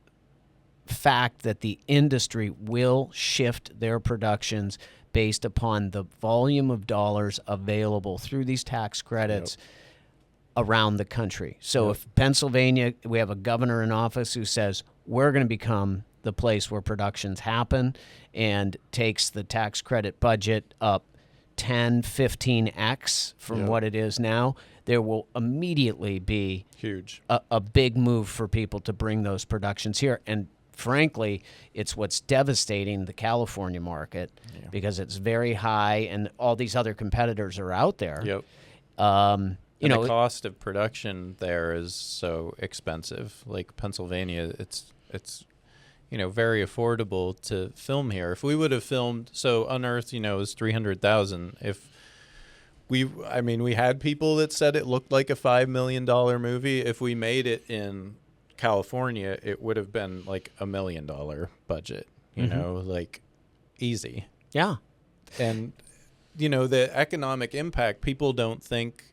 fact that the industry will shift their productions based upon the volume of dollars available through these tax credits around the country. So if Pennsylvania, we have a governor in office who says, we're going to become the place where productions happen, and takes the tax credit budget up 10, 15x from what it is now, there will immediately be huge a big move for people to bring those productions here. And frankly, it's what's devastating the California market because it's very high and all these other competitors are out there. Yep. The cost of production there is so expensive. Like Pennsylvania, it's very affordable to film here. If we would have filmed, so Unearth, is $300,000. If we had people that said it looked like a $5 million movie. If we made it in California, it would have been like $1 million budget, like easy. Yeah. And, the economic impact, people don't think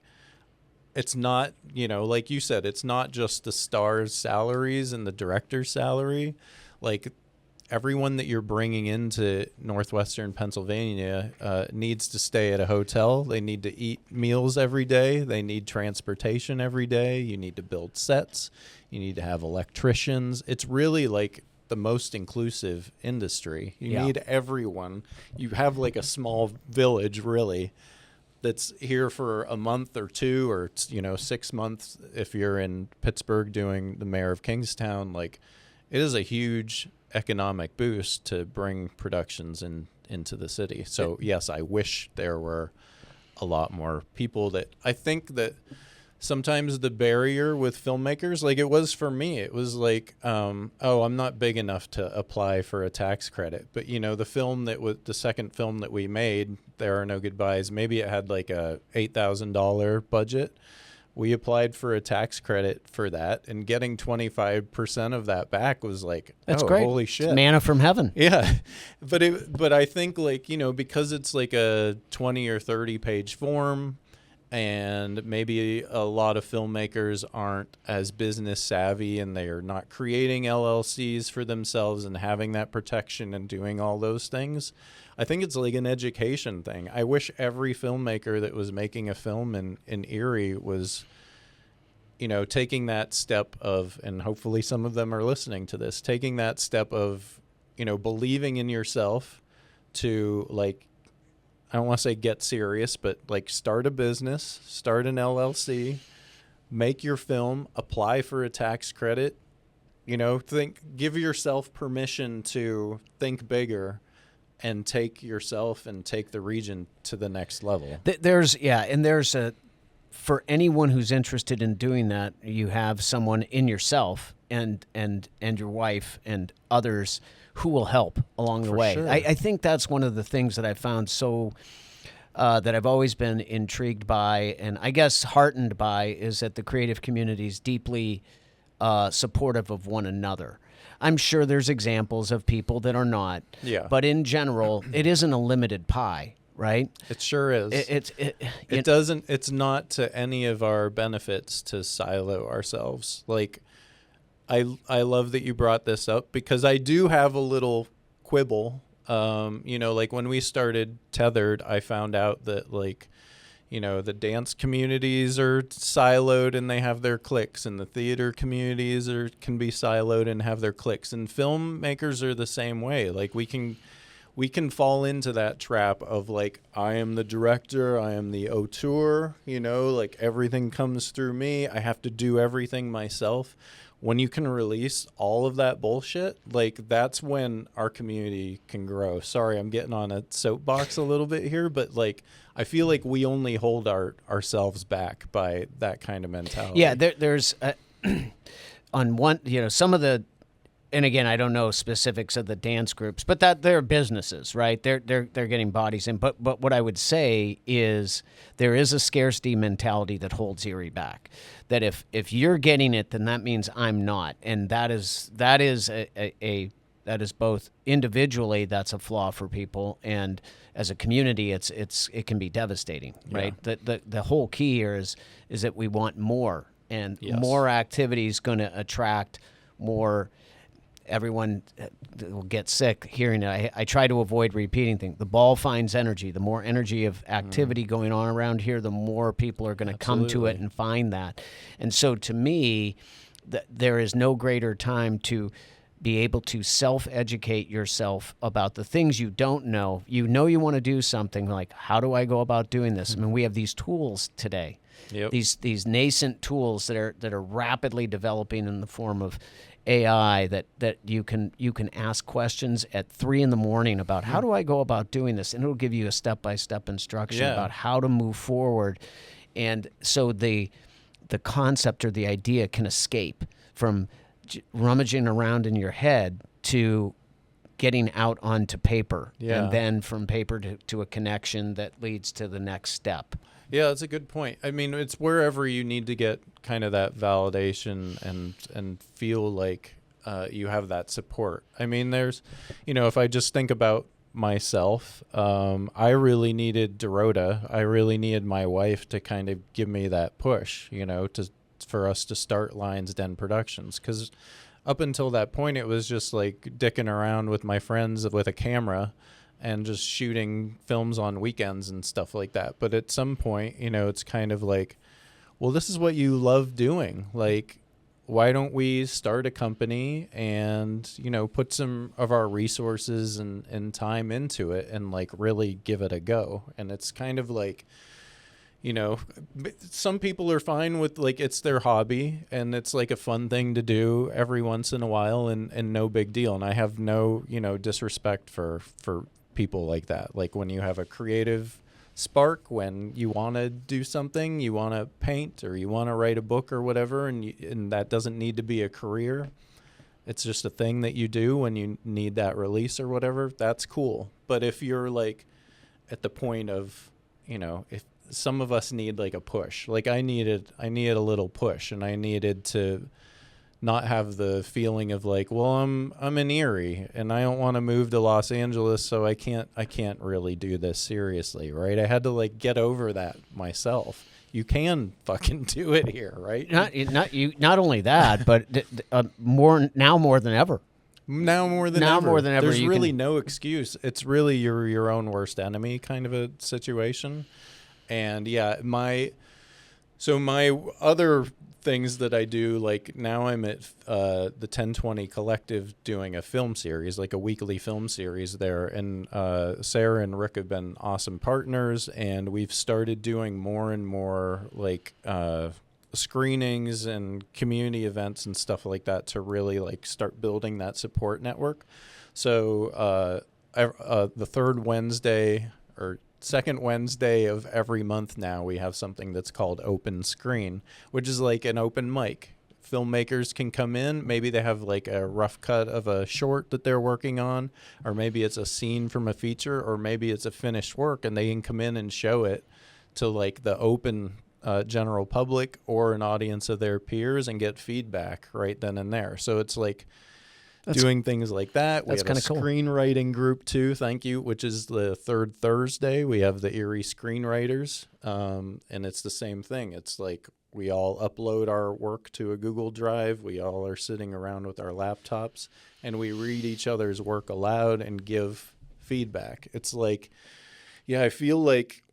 it's not, like you said, it's not just the star's salaries and the director's salary. Like everyone that you're bringing into northwestern Pennsylvania needs to stay at a hotel. They need to eat meals every day. They need transportation every day. You need to build sets. You need to have electricians. It's really like the most inclusive industry. You need everyone. You have like a small village, really, that's here for a month or two or 6 months if you're in Pittsburgh doing the mayor of Kingstown. Like it is a huge economic boost to bring productions into the city. So yes, I wish there were a lot more people. That I think that sometimes the barrier with filmmakers, like it was for me, it was like, I'm not big enough to apply for a tax credit. But the second film that we made, There Are No Goodbyes, maybe it had like a $8,000 budget. We applied for a tax credit for that, and getting 25% of that back was like, that's great. Holy shit. It's manna from heaven. Yeah. But I think like, because it's like a 20 or 30 page form, and maybe a lot of filmmakers aren't as business savvy and they are not creating LLCs for themselves and having that protection and doing all those things. I think it's like an education thing. I wish every filmmaker that was making a film in Erie was, taking that step of, and hopefully some of them are listening to this, taking that step of, believing in yourself to like, I don't want to say get serious, but like start a business, start an LLC, make your film, apply for a tax credit, give yourself permission to think bigger and take yourself and take the region to the next level. For anyone who's interested in doing that, you have someone in yourself and your wife and others who will help along the way. Sure. I think that's one of the things that I found that I've always been intrigued by and I guess heartened by is that the creative community is deeply supportive of one another. I'm sure there's examples of people that are not. Yeah. But in general, it isn't a limited pie, right? It sure is. It's not to any of our benefits to silo ourselves. Like, I love that you brought this up because I do have a little quibble. Like when we started Tethered, I found out that the dance communities are siloed and they have their cliques, and the theater communities can be siloed and have their cliques, and filmmakers are the same way. Like we can fall into that trap of like, I am the director, I am the auteur, like everything comes through me. I have to do everything myself. when you can release all of that bullshit, like that's when our community can grow. Sorry, I'm getting on a soapbox a little bit here, but like I feel like we only hold ourselves back by that kind of mentality. Yeah, there's on one, some of the, and again, I don't know specifics of the dance groups, but that they're businesses, right? They're getting bodies in. But what I would say is there is a scarcity mentality that holds Erie back. That if you're getting it, then that means I'm not, and that is both individually, that's a flaw for people, and as a community, it can be devastating, right? Yeah. The whole key here is that we want more, and more activity is going to attract more. Everyone will get sick hearing it. I try to avoid repeating things. The ball finds energy. The more energy of activity going on around here, the more people are going to come to it and find that. And so to me, there is no greater time to be able to self-educate yourself about the things you don't know. You want to do something, like, how do I go about doing this? I mean, we have these tools today. Yep. These nascent tools that are rapidly developing in the form of AI that you can ask questions at 3 a.m. about how do I go about doing this, and it'll give you a step-by-step instruction about how to move forward. And so the concept or the idea can escape from rummaging around in your head to getting out onto paper, and then from paper to a connection that leads to the next step. Yeah, that's a good point. I mean, it's wherever you need to get kind of that validation and feel like you have that support. I mean, there's, if I just think about myself, I really needed Dorota. I really needed my wife to kind of give me that push, for us to start Lyons Den Productions. Because up until that point, it was just like dicking around with my friends with a camera and just shooting films on weekends and stuff like that. But at some point, it's kind of like, well, this is what you love doing. Like, why don't we start a company and, put some of our resources and time into it and like really give it a go? And it's kind of like, some people are fine with like, it's their hobby and it's like a fun thing to do every once in a while and no big deal. And I have no, disrespect for people like that. Like when you have a creative spark, when you want to do something, you want to paint or you want to write a book or whatever, and that doesn't need to be a career. It's just a thing that you do when you need that release or whatever. That's cool. But if you're like at the point of, if some of us need like a push, like I needed a little push, and I needed to not have the feeling of like, well, I'm in Erie and I don't want to move to Los Angeles, so I can't really do this seriously, right? I had to like get over that myself. You can fucking do it here, right? Not only that, but more than ever. Now more than ever. There's you really no excuse. It's really your own worst enemy kind of a situation. And my other things that I do, like now I'm at the 1020 Collective doing a film series, like a weekly film series there. And Sarah and Rick have been awesome partners, and we've started doing more and more like screenings and community events and stuff like that to really like start building that support network. So the third Wednesday or second Wednesday of every month now, we have something that's called Open Screen, which is like an open mic. Filmmakers can come in. Maybe they have like a rough cut of a short that they're working on, or maybe it's a scene from a feature, or maybe it's a finished work, and they can come in and show it to like the open general public or an audience of their peers and get feedback right then and there. So it's like doing things like that. We have a screenwriting group too, thank you, which is the third Thursday. We have the Erie Screenwriters, and it's the same thing. It's like we all upload our work to a Google Drive. We all are sitting around with our laptops, and we read each other's work aloud and give feedback. It's like, I feel like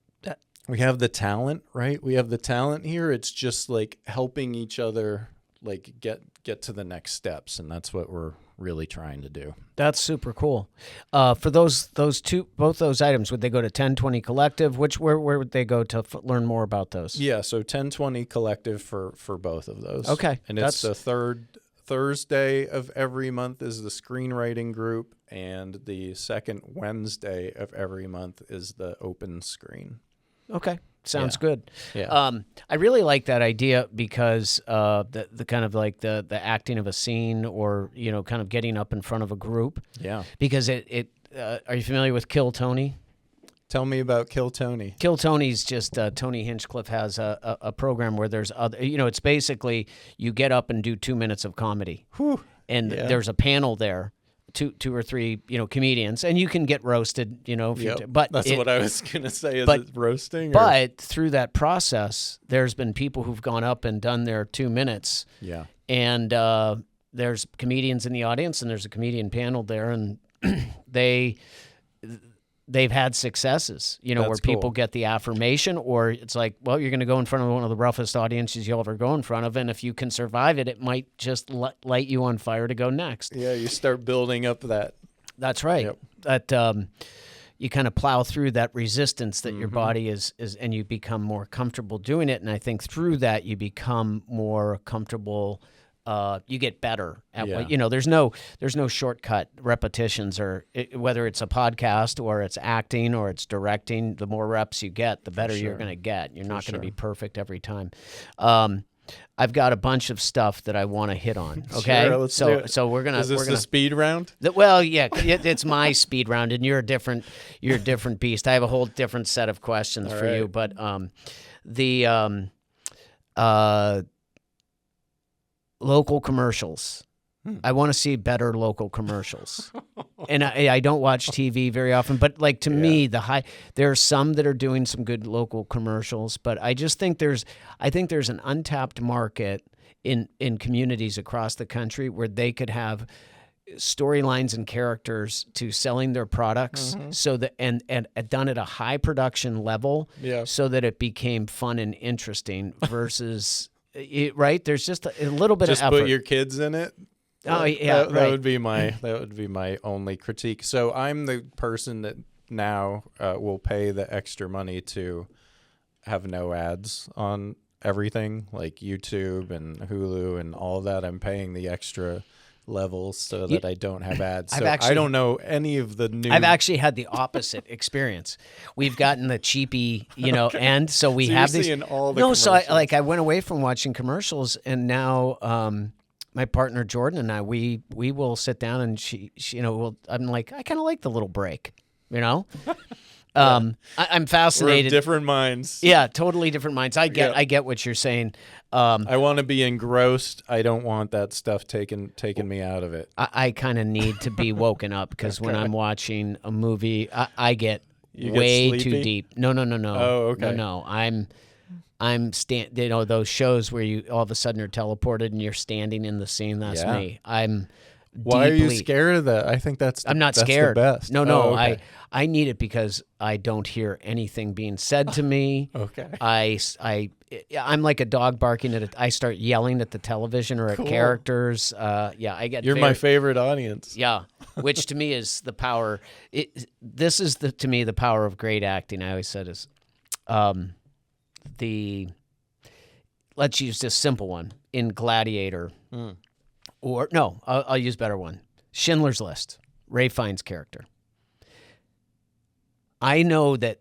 we have the talent, right? We have the talent here. It's just like helping each other like get to the next steps, and that's what we're really trying to do. That's super cool. For both those items, would they go to 1020 Collective? Where would they go to learn more about those? Yeah, so 1020 Collective for both of those. Okay, and it's the third Thursday of every month is the screenwriting group, and the second Wednesday of every month is the open screen. Okay. Sounds good. Yeah. I really like that idea because the kind of like the acting of a scene, or kind of getting up in front of a group. Yeah. Because are you familiar with Kill Tony? Tell me about Kill Tony. Kill Tony's just Tony Hinchcliffe has a program where there's other. It's basically you get up and do 2 minutes of comedy, and there's a panel there. Two or three, comedians, and you can get roasted, but that's what I was going to say. Is it roasting? But through that process, there's been people who've gone up and done their 2 minutes. Yeah. And there's comedians in the audience, and there's a comedian panel there, and they've had successes, where people get the affirmation, or it's like, well, you're going to go in front of one of the roughest audiences you'll ever go in front of, and if you can survive it, it might just light you on fire to go next. Yeah, you start building up that. That's right. Yep. That you kind of plow through that resistance that your body is, and you become more comfortable doing it, and I think through that you become more comfortable. You get better at what there's no shortcut repetitions, or whether it's a podcast or it's acting or it's directing. The more reps you get, the better you're going to get. You're not going to be perfect every time. I've got a bunch of stuff that I want to hit on. Okay, let's do it. So we're gonna. Is this the speed round? Well, yeah, it's my speed round, and you're a different beast. I have a whole different set of questions for you, but local commercials. I want to see better local commercials. And I don't watch TV very often, but like to me, there are some that are doing some good local commercials, but I just think there's an untapped market in communities across the country where they could have storylines and characters to selling their products, so that and done at a high production level, so that it became fun and interesting versus right. There's just a little bit of effort. Just put your kids in it. Oh yeah, that would be my only critique. So I'm the person that now will pay the extra money to have no ads on everything, like YouTube and Hulu and all of that. I'm paying the extra levels so that I don't have ads. So I don't know any of the new. I've actually had the opposite experience. We've gotten the cheapy, end, so we have these. All the so I went away from watching commercials, and now my partner Jordan and I, we will sit down, and she I'm like, I kind of like the little break, I'm fascinated. We're of different minds. Yeah, totally different minds. I get what you're saying. I want to be engrossed. I don't want that stuff taking me out of it. I kind of need to be woken up, because when I'm watching a movie, I get way too deep. No. Oh, okay. No. I'm those shows where you all of a sudden are teleported and you're standing in the scene. That's me. Why are you scared of that? I think I'm not scared. The best. No. Okay. I need it because I don't hear anything being said to me. Okay. I'm like a dog barking I start yelling at the television or at characters. I get. You're my favorite audience. Yeah, which to me is the power. This is to me the power of great acting. I always said is, let's use this simple one in Gladiator. Or no, I'll use a better one. Schindler's List, Ray Fiennes' character. I know that,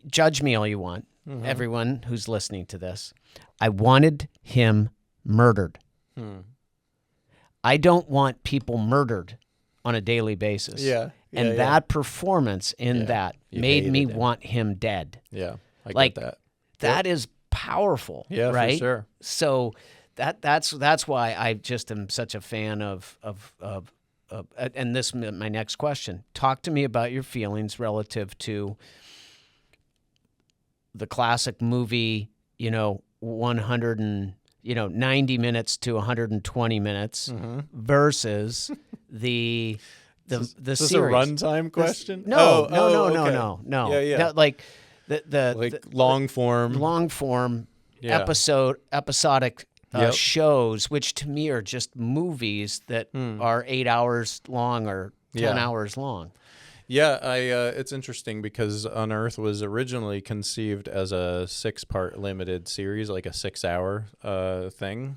judge me all you want, everyone who's listening to this. I wanted him murdered. I don't want people murdered on a daily basis. And that performance in that made me want him dead. Yeah, I get that. That is powerful, right? For sure. So that's why I just am such a fan of and this is my next question. Talk to me about your feelings relative to the classic movie, 90 minutes to 120 minutes versus the Is this series. a runtime question? No. Yeah. No, like the long form, episodic shows, which to me are just movies that are 8 hours long or 10 hours long. Yeah, it's interesting because Unearth was originally conceived as a 6-part limited series, like a 6-hour thing.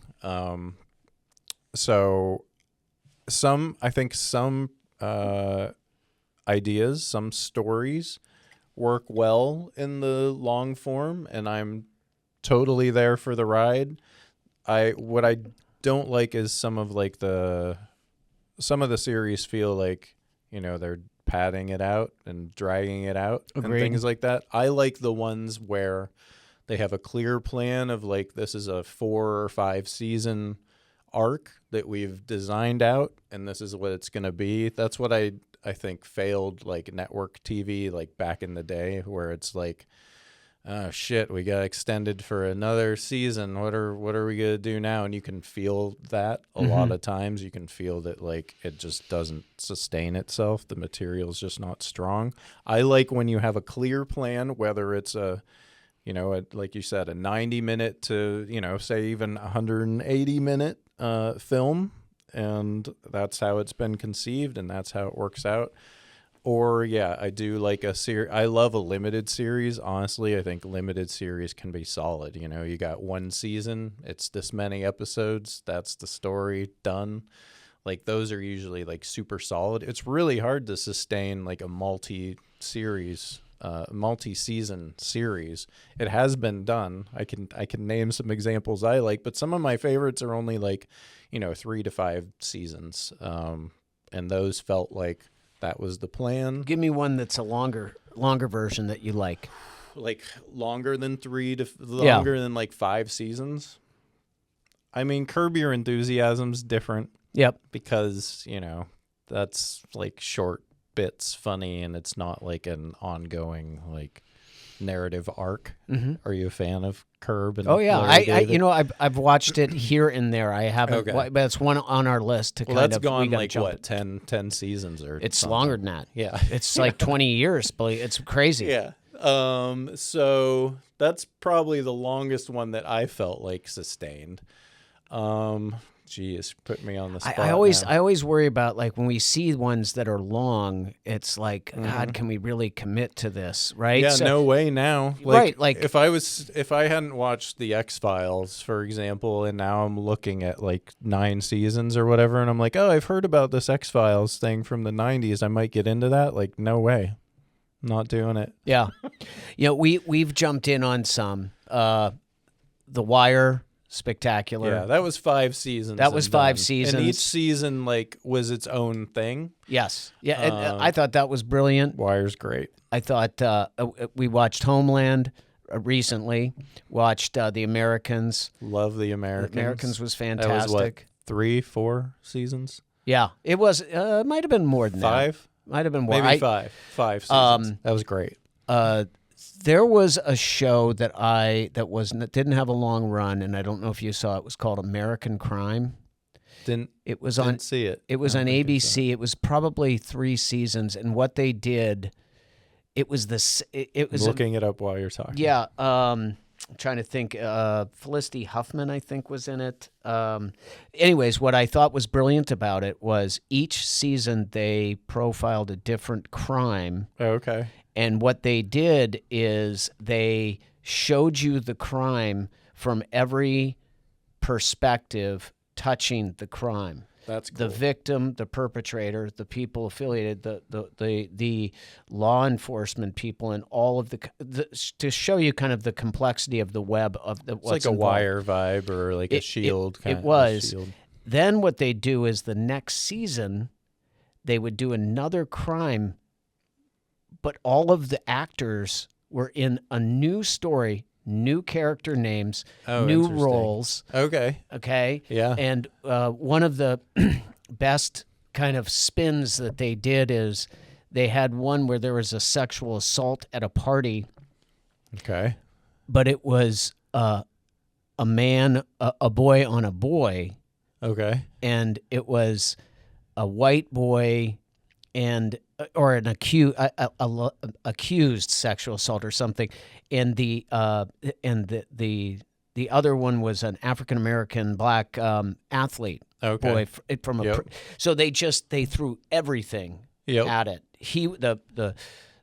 So I think some ideas, some stories work well in the long form, and I'm totally there for the ride. What I don't like is some of the series feel like, they're padding it out and dragging it out. Agreed. And things like that. I like the ones where they have a clear plan of like, this is a 4 or 5 season arc that we've designed out, and this is what it's going to be. That's what I think failed like network TV like back in the day, where it's like, oh shit, we got extended for another season. What are we gonna do now? And you can feel that a lot of times. You can feel that like it just doesn't sustain itself. The material's just not strong. I like when you have a clear plan, whether it's like you said, a 90-minute to say even 180-minute film, and that's how it's been conceived, and that's how it works out. Or, yeah, I do like a series. I love a limited series. Honestly, I think limited series can be solid. You got 1 season, it's this many episodes, that's the story, done. Like, those are usually, like, super solid. It's really hard to sustain, like, a multi-season series. It has been done. I can name some examples I like, but some of my favorites are only, like, 3 to 5 seasons. And those felt like that was the plan. Give me one that's a longer version that you like. Like longer than 5 seasons. I mean, Curb Your Enthusiasm's different. Yep. Because, that's like short bits, funny, and it's not like an ongoing like narrative arc. Are you a fan of Curb? And oh yeah, I've watched it here and there. I haven't, but it's one on our list to that's gone like what 10 seasons or it's something. Longer than that. Yeah, it's like 20 years. It's crazy. Yeah. So that's probably the longest one that I felt like sustained. Geez, put me on the spot. I always worry about like when we see ones that are long, it's like, God, can we really commit to this? Right? Yeah, no way now. Right. Like if I hadn't watched the X-Files, for example, and now I'm looking at like 9 seasons or whatever, and I'm like, oh, I've heard about this X-Files thing from the 90s. I might get into that. Like, no way. I'm not doing it. Yeah. We've jumped in on some. The Wire. Spectacular. Yeah, that was 5 seasons. That was 5 seasons. And each season, like, was its own thing. Yes. Yeah, and I thought that was brilliant. Wire's great. I thought we watched Homeland recently. Watched The Americans. Love The Americans. The Americans was fantastic. That was what, 3, 4 seasons? Yeah, it was. Might have been more than 5? That. Might have been more. Maybe 5. 5 seasons. That was great. There was a show that didn't have a long run, and I don't know if you saw it. It was called American Crime. Didn't see it. It was on ABC. It was probably 3 seasons, and what they did, it was this. It was looking it up while you're talking. Yeah, I'm trying to think. Felicity Huffman, I think, was in it. Anyways, what I thought was brilliant about it was each season they profiled a different crime. Okay. And what they did is they showed you the crime from every perspective touching the crime. That's cool. The victim, the perpetrator, the people affiliated, the law enforcement people, and all of to show you kind of the complexity of the web of the. It's like a Wire vibe or like a Shield kind of. It was. Then what they do is the next season, they would do another crime. But all of the actors were in a new story, new character names, new roles. Okay. Yeah. And one of the best kind of spins that they did is they had one where there was a sexual assault at a party. Okay. But it was a boy on a boy. Okay. And it was a white boy or an accused sexual assault or something, and the other one was an African American black athlete boy from so they threw everything at it.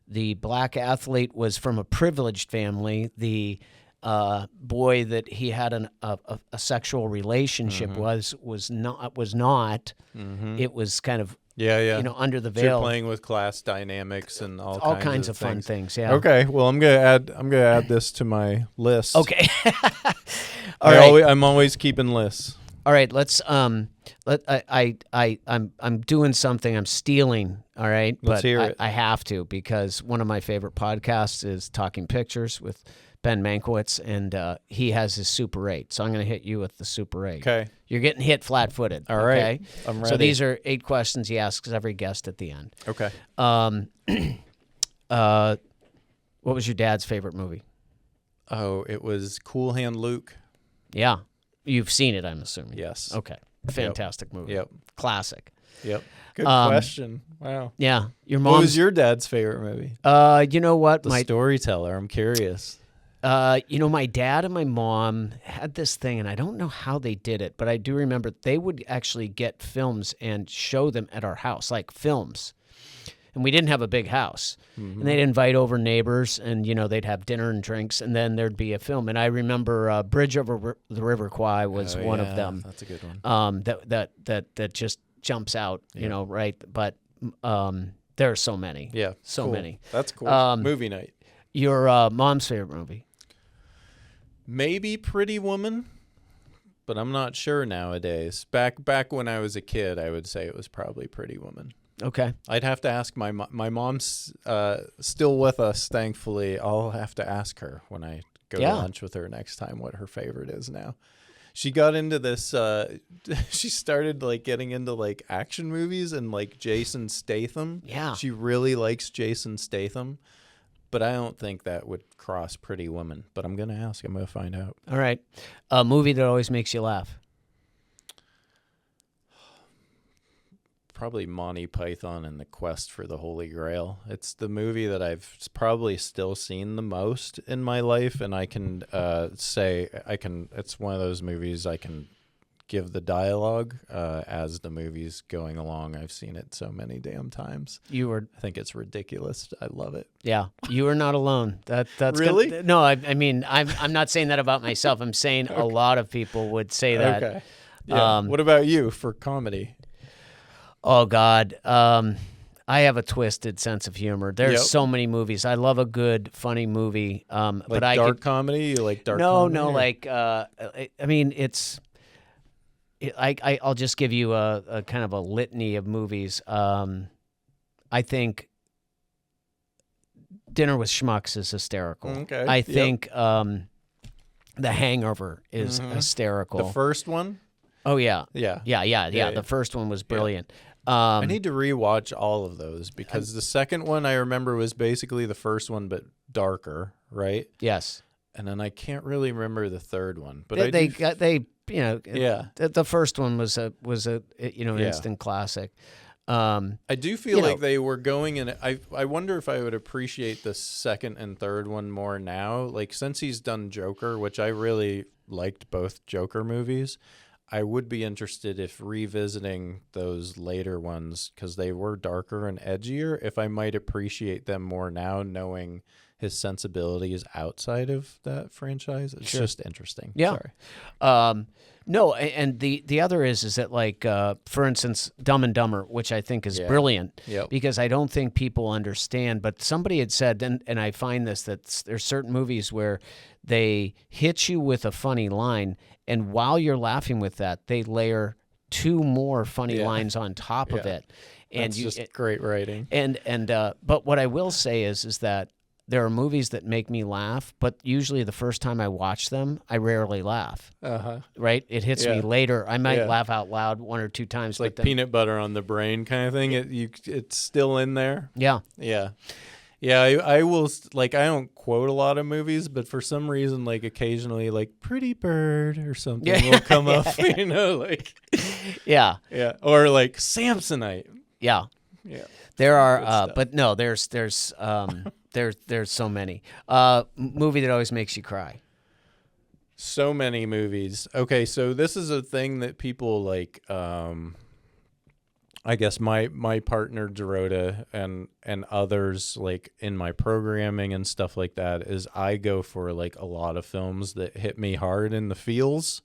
The black athlete was from a privileged family. The boy that he had a sexual relationship was not. It was kind of under the So you're veil. playing with class dynamics and all kinds of fun things. Yeah. Okay. Well, I'm gonna add this to my list. Okay. All right. I'm always keeping lists. All right. Let's I'm doing something. I'm stealing. All right. Let's hear it. I have to, because one of my favorite podcasts is Talking Pictures with Ben Mankiewicz, and he has his Super 8. So I'm going to hit you with the Super 8. Okay. You're getting hit flat-footed. All okay? right. I'm ready. So these are 8 questions he asks every guest at the end. Okay. What was your dad's favorite movie? Oh, it was Cool Hand Luke. Yeah. You've seen it, I'm assuming. Yes. Okay. Fantastic movie. Yep. Classic. Yep. Good question. Wow. Yeah. What was your dad's favorite movie? You know what? The Storyteller. I'm curious. My dad and my mom had this thing, and I don't know how they did it, but I do remember they would actually get films and show them at our house, like films. And we didn't have a big house. And they'd invite over neighbors, and, they'd have dinner and drinks, and then there'd be a film. And I remember Bridge Over the River Kwai was one of them. That's a good one. That just jumps out, right? But there are so many. Yeah. So cool. many. That's cool. Movie night. Your mom's favorite movie? Maybe Pretty Woman, but I'm not sure nowadays. Back when I was a kid, I would say it was probably Pretty Woman. Okay. I'd have to ask my mom's still with us, thankfully. I'll have to ask her when I go to lunch with her next time what her favorite is now. She got into this she started getting into action movies and Jason Statham. Yeah. She really likes Jason Statham, but I don't think that would cross Pretty Woman. But I'm going to ask. I'm going to find out. All right. A movie that always makes you laugh. Probably Monty Python and the Quest for the Holy Grail. It's the movie that I've probably still seen the most in my life, and I can say it's one of those movies I can give the dialogue as the movie's going along. I've seen it so many damn times. I think it's ridiculous. I love it. Yeah, you are not alone. That's really good. No. I mean, I'm not saying that about myself. I'm saying a lot of people would say that. Okay. Yeah. What about you for comedy? Oh, God. I have a twisted sense of humor. There's so many movies. I love a good, funny movie. But dark comedy? You like dark comedy? No, I mean, I'll just give you a kind of a litany of movies. I think Dinner with Schmucks is hysterical. Okay. I think The Hangover is hysterical. The first one? Oh, yeah. Yeah. The first one was brilliant. I need to rewatch all of those because the second one I remember was basically the first one but darker, right? Yes. And then I can't really remember the third one, but the first one was an instant classic. I do feel like they were going in. I wonder if I would appreciate the second and third one more now. Since he's done Joker, which I really liked both Joker movies, I would be interested if revisiting those later ones, because they were darker and edgier, if I might appreciate them more now, knowing his sensibilities outside of that franchise. It's just interesting. Yeah. Sorry. No, and the other is that for instance, Dumb and Dumber, which I think is brilliant, because I don't think people understand. But somebody had said, and I find this, that there's certain movies where they hit you with a funny line, and while you're laughing with that, they layer 2 more funny lines on top of it. And that's just great writing. But what I will say is that there are movies that make me laugh, but usually the first time I watch them, I rarely laugh. Right? It hits me later. I might laugh out loud 1 or 2 times. It's like peanut butter on the brain kind of thing. It's still in there. Yeah. Yeah. Yeah, I will, I don't quote a lot of movies, but for some reason, occasionally, Pretty Bird or something will come up, Yeah. Yeah. Or, Samsonite. Yeah. Yeah. There are, but no, there's so many. Movie that always makes you cry. So many movies. Okay, so this is a thing that people I guess my partner Dorota and others like in my programming and stuff like that is I go for like a lot of films that hit me hard in the feels,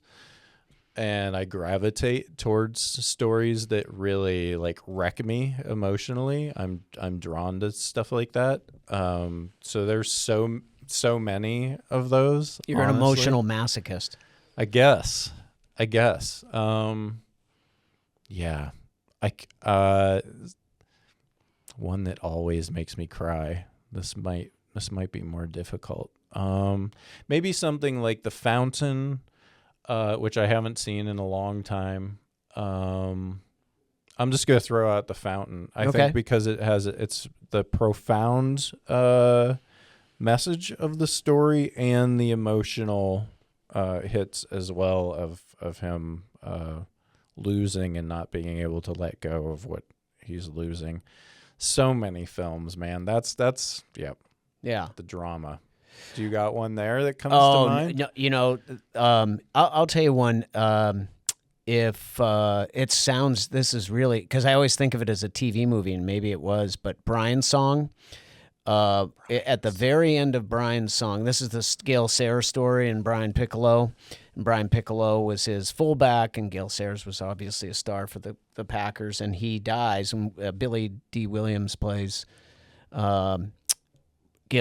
and I gravitate towards stories that really like wreck me emotionally. I'm drawn to stuff like that. So there's so many of those. You're an honestly. emotional masochist. I guess. Yeah. One that always makes me cry. This might be more difficult. Maybe something like The Fountain, which I haven't seen in a long time. I'm just gonna throw out The Fountain. I think because it's the profound message of the story and the emotional hits as well of him losing and not being able to let go of what he's losing. So many films, man. That's the drama. Do you got one there that comes to mind? No, you know, I'll tell you one. If it sounds, this is really, because I always think of it as a TV movie, and maybe it was, but Brian's Song. At the very end of Brian's Song, this is the Gale Sayers story and Brian Piccolo. And Brian Piccolo was his fullback, and Gale Sayers was obviously a star for the Packers, and he dies. And Billy D. Williams plays Gale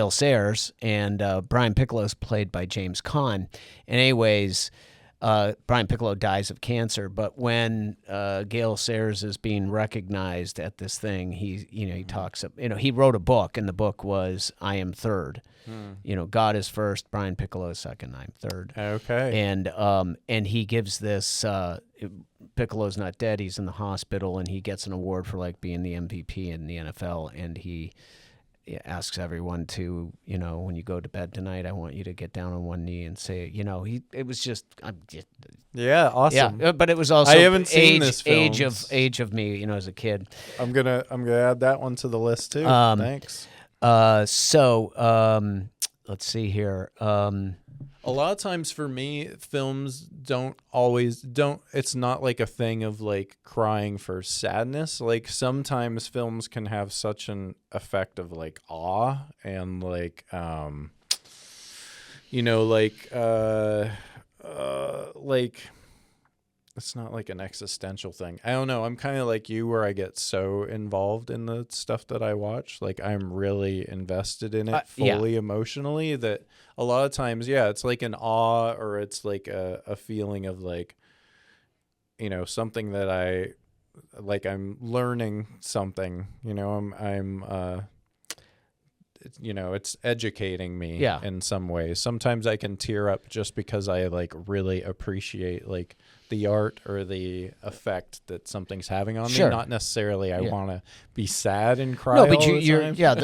Sayers, and Brian Piccolo is played by James Caan. And anyways, Brian Piccolo dies of cancer, but when Gale Sayers is being recognized at this thing, he talks, he wrote a book, and the book was I Am Third. God is first, Brian Piccolo is second, I'm third. Okay. And he gives this, Piccolo's not dead, he's in the hospital, and he gets an award for like being the MVP in the NFL, and he asks everyone to, when you go to bed tonight, I want you to get down on one knee and say, it was just, yeah, awesome. Yeah, but it was also I haven't seen this film. age of me, as a kid. I'm gonna add that one to the list too. Thanks. So let's see here. A lot of times for me, films it's not like a thing of like crying for sadness. Like sometimes films can have such an effect of like awe and like, like it's not like an existential thing. I don't know. I'm kind of like you where I get so involved in the stuff that I watch. Like I'm really invested in it fully emotionally that a lot of times, it's like an awe or it's like a feeling of like, something that I'm learning something, it's educating me in some ways. Sometimes I can tear up just because I like really appreciate like the art or the effect that something's having on me. Not necessarily I want to be sad and cry. No, but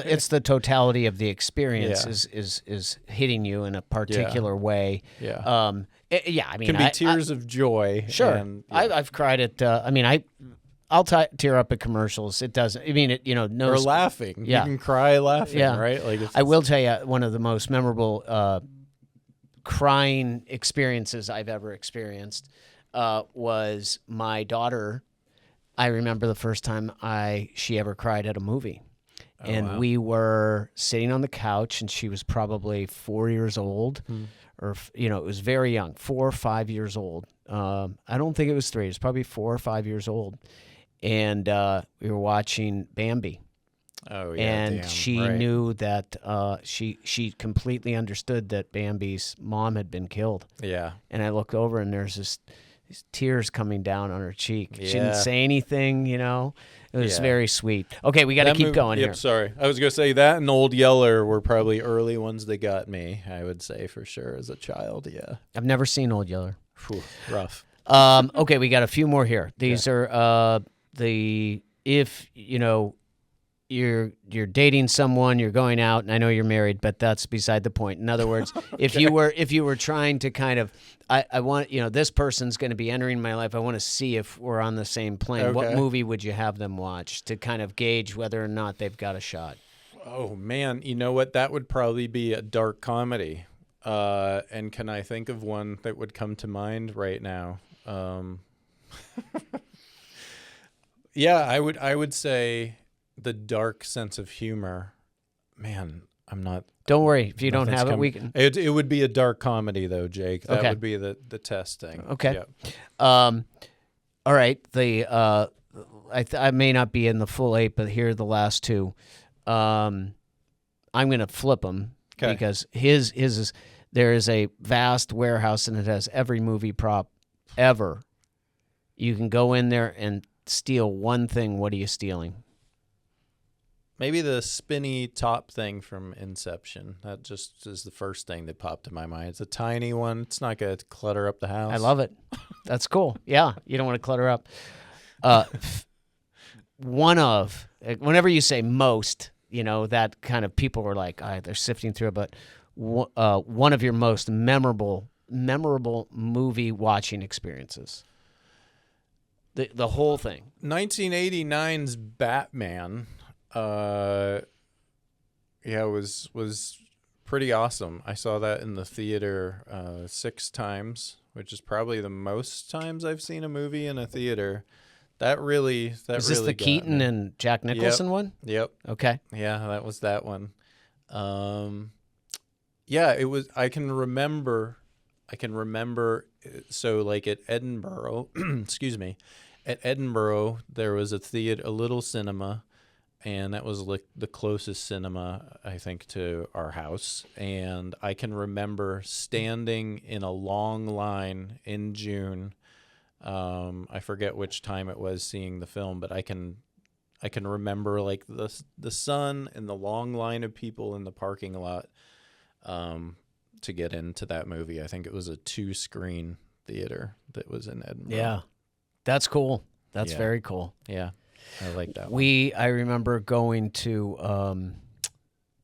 it's the totality of the experience is hitting you in a particular way. Yeah. I mean, can be tears of joy. Sure. And, I've cried at. I'll tear up at commercials. It doesn't. I mean, or laughing. Yeah. You can cry laughing. Yeah. Right. Like I will tell you one of the most memorable crying experiences I've ever experienced was my daughter. I remember the first time she ever cried at a movie, and we were sitting on the couch, and she was probably 4 years old, or it was very young, 4 or 5 years old. I don't think it was 3. It was probably 4 or 5 years old. And we were watching Bambi. Oh, yeah. And she knew that she completely understood that Bambi's mom had been killed. Yeah. And I look over and there's these tears coming down on her cheek. Yeah. She didn't say anything, It was very sweet. Okay, we got to keep going here. Sorry. I was going to say that and Old Yeller were probably early ones that got me, I would say for sure as a child. Yeah. I've never seen Old Yeller. Whew, rough. Okay, we got a few more here. These are... if you're dating someone, you're going out, and I know you're married, but that's beside the point. In other words, if you were trying to kind of, I want, this person's going to be entering my life. I want to see if we're on the same plane. Okay. What movie would you have them watch to kind of gauge whether or not they've got a shot? Oh man, you know what? That would probably be a dark comedy. And can I think of one that would come to mind right now? Yeah, I would say the dark sense of humor. Man, I'm not. Don't worry if you don't nothing's have it. coming. We can. It would be a dark comedy though, Jake. That Okay. would be the testing. Okay. Yeah. All right. I may not be in the full 8, but here are the last 2. I'm going to flip them because his is there is a vast warehouse and it has every movie prop ever. You can go in there and steal one thing. What are you stealing? Maybe the spinny top thing from Inception. That just is the first thing that popped in my mind. It's a tiny one. It's not going to clutter up the house. I love it. That's cool. Yeah, you don't want to clutter up. Whenever you say most, that kind of people are like, they're sifting through it, but one of your most memorable movie watching experiences. The whole thing. 1989's Batman. Was pretty awesome. I saw that in the theater 6 times, which is probably the most times I've seen a movie in a theater. Is this the Keaton and Jack Nicholson one? Yep. Okay. Yeah, that was that one. It was. I can remember. So, like at Edinboro, excuse me, at Edinboro there was a little cinema. And that was like the closest cinema, I think, to our house. And I can remember standing in a long line in June. I forget which time it was seeing the film, but I can remember like the sun and the long line of people in the parking lot to get into that movie. I think it was a 2-screen theater that was in Edinburgh. Yeah, that's cool. That's very cool. Yeah. I like that one. I remember going to,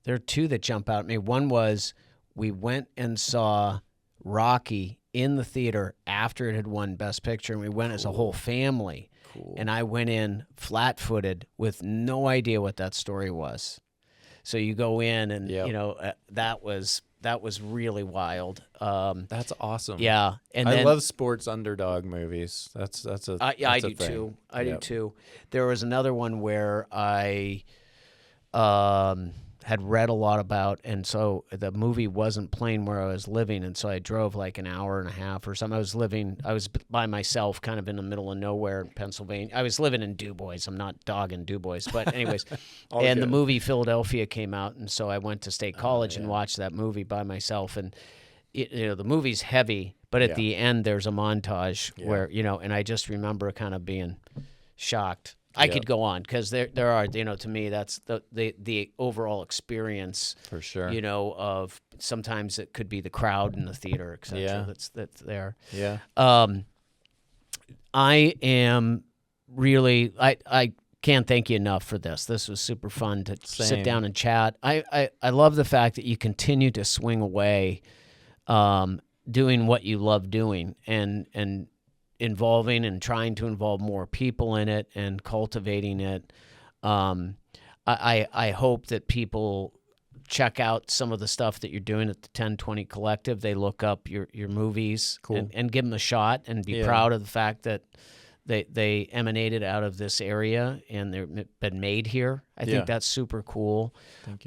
there are 2 that jump out at me. One was we went and saw Rocky in the theater after it had won Best Picture, and we went as a whole family. Cool. And I went in flat-footed with no idea what that story was. So you go in and, that was really wild. That's awesome. Yeah. And I love sports underdog movies. That's a I do too. I do too. There was another one where I had read a lot about, and so the movie wasn't playing where I was living, and so I drove like an hour and a half or something. I was by myself, kind of in the middle of nowhere in Pennsylvania. I was living in Du Bois. I'm not dogging Du Bois, but anyways. And the movie Philadelphia came out, and so I went to State College and watched that movie by myself. And the movie's heavy, but at the end there's a montage where and I just remember kind of being shocked. I could go on because there are, to me, that's the overall experience for sure. Of sometimes it could be the crowd in the theater, etc. Yeah. That's there. Yeah. I am really I can't thank you enough for this. This was super fun to sit down and chat. I love the fact that you continue to swing away, doing what you love doing and involving and trying to involve more people in it and cultivating it. I hope that people check out some of the stuff that you're doing at the 1020 Collective. They look up your movies and give them a shot and be proud of the fact that they emanated out of this area and they've been made here. I think that's super cool. Thank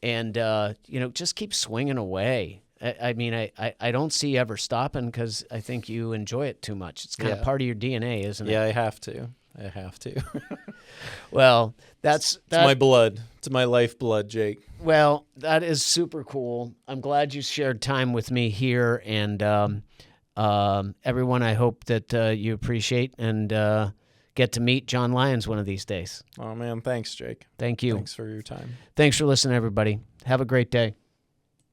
you. Just keep swinging away. I mean, I don't see you ever stopping because I think you enjoy it too much. It's kind of part of your DNA, isn't it? Yeah, I have to. Well, it's my blood. It's my lifeblood, Jake. Well, that is super cool. I'm glad you shared time with me here, and everyone, I hope that you appreciate and get to meet John Lyons one of these days. Oh, man. Thanks, Jake. Thank you. Thanks for your time. Thanks for listening, everybody. Have a great day.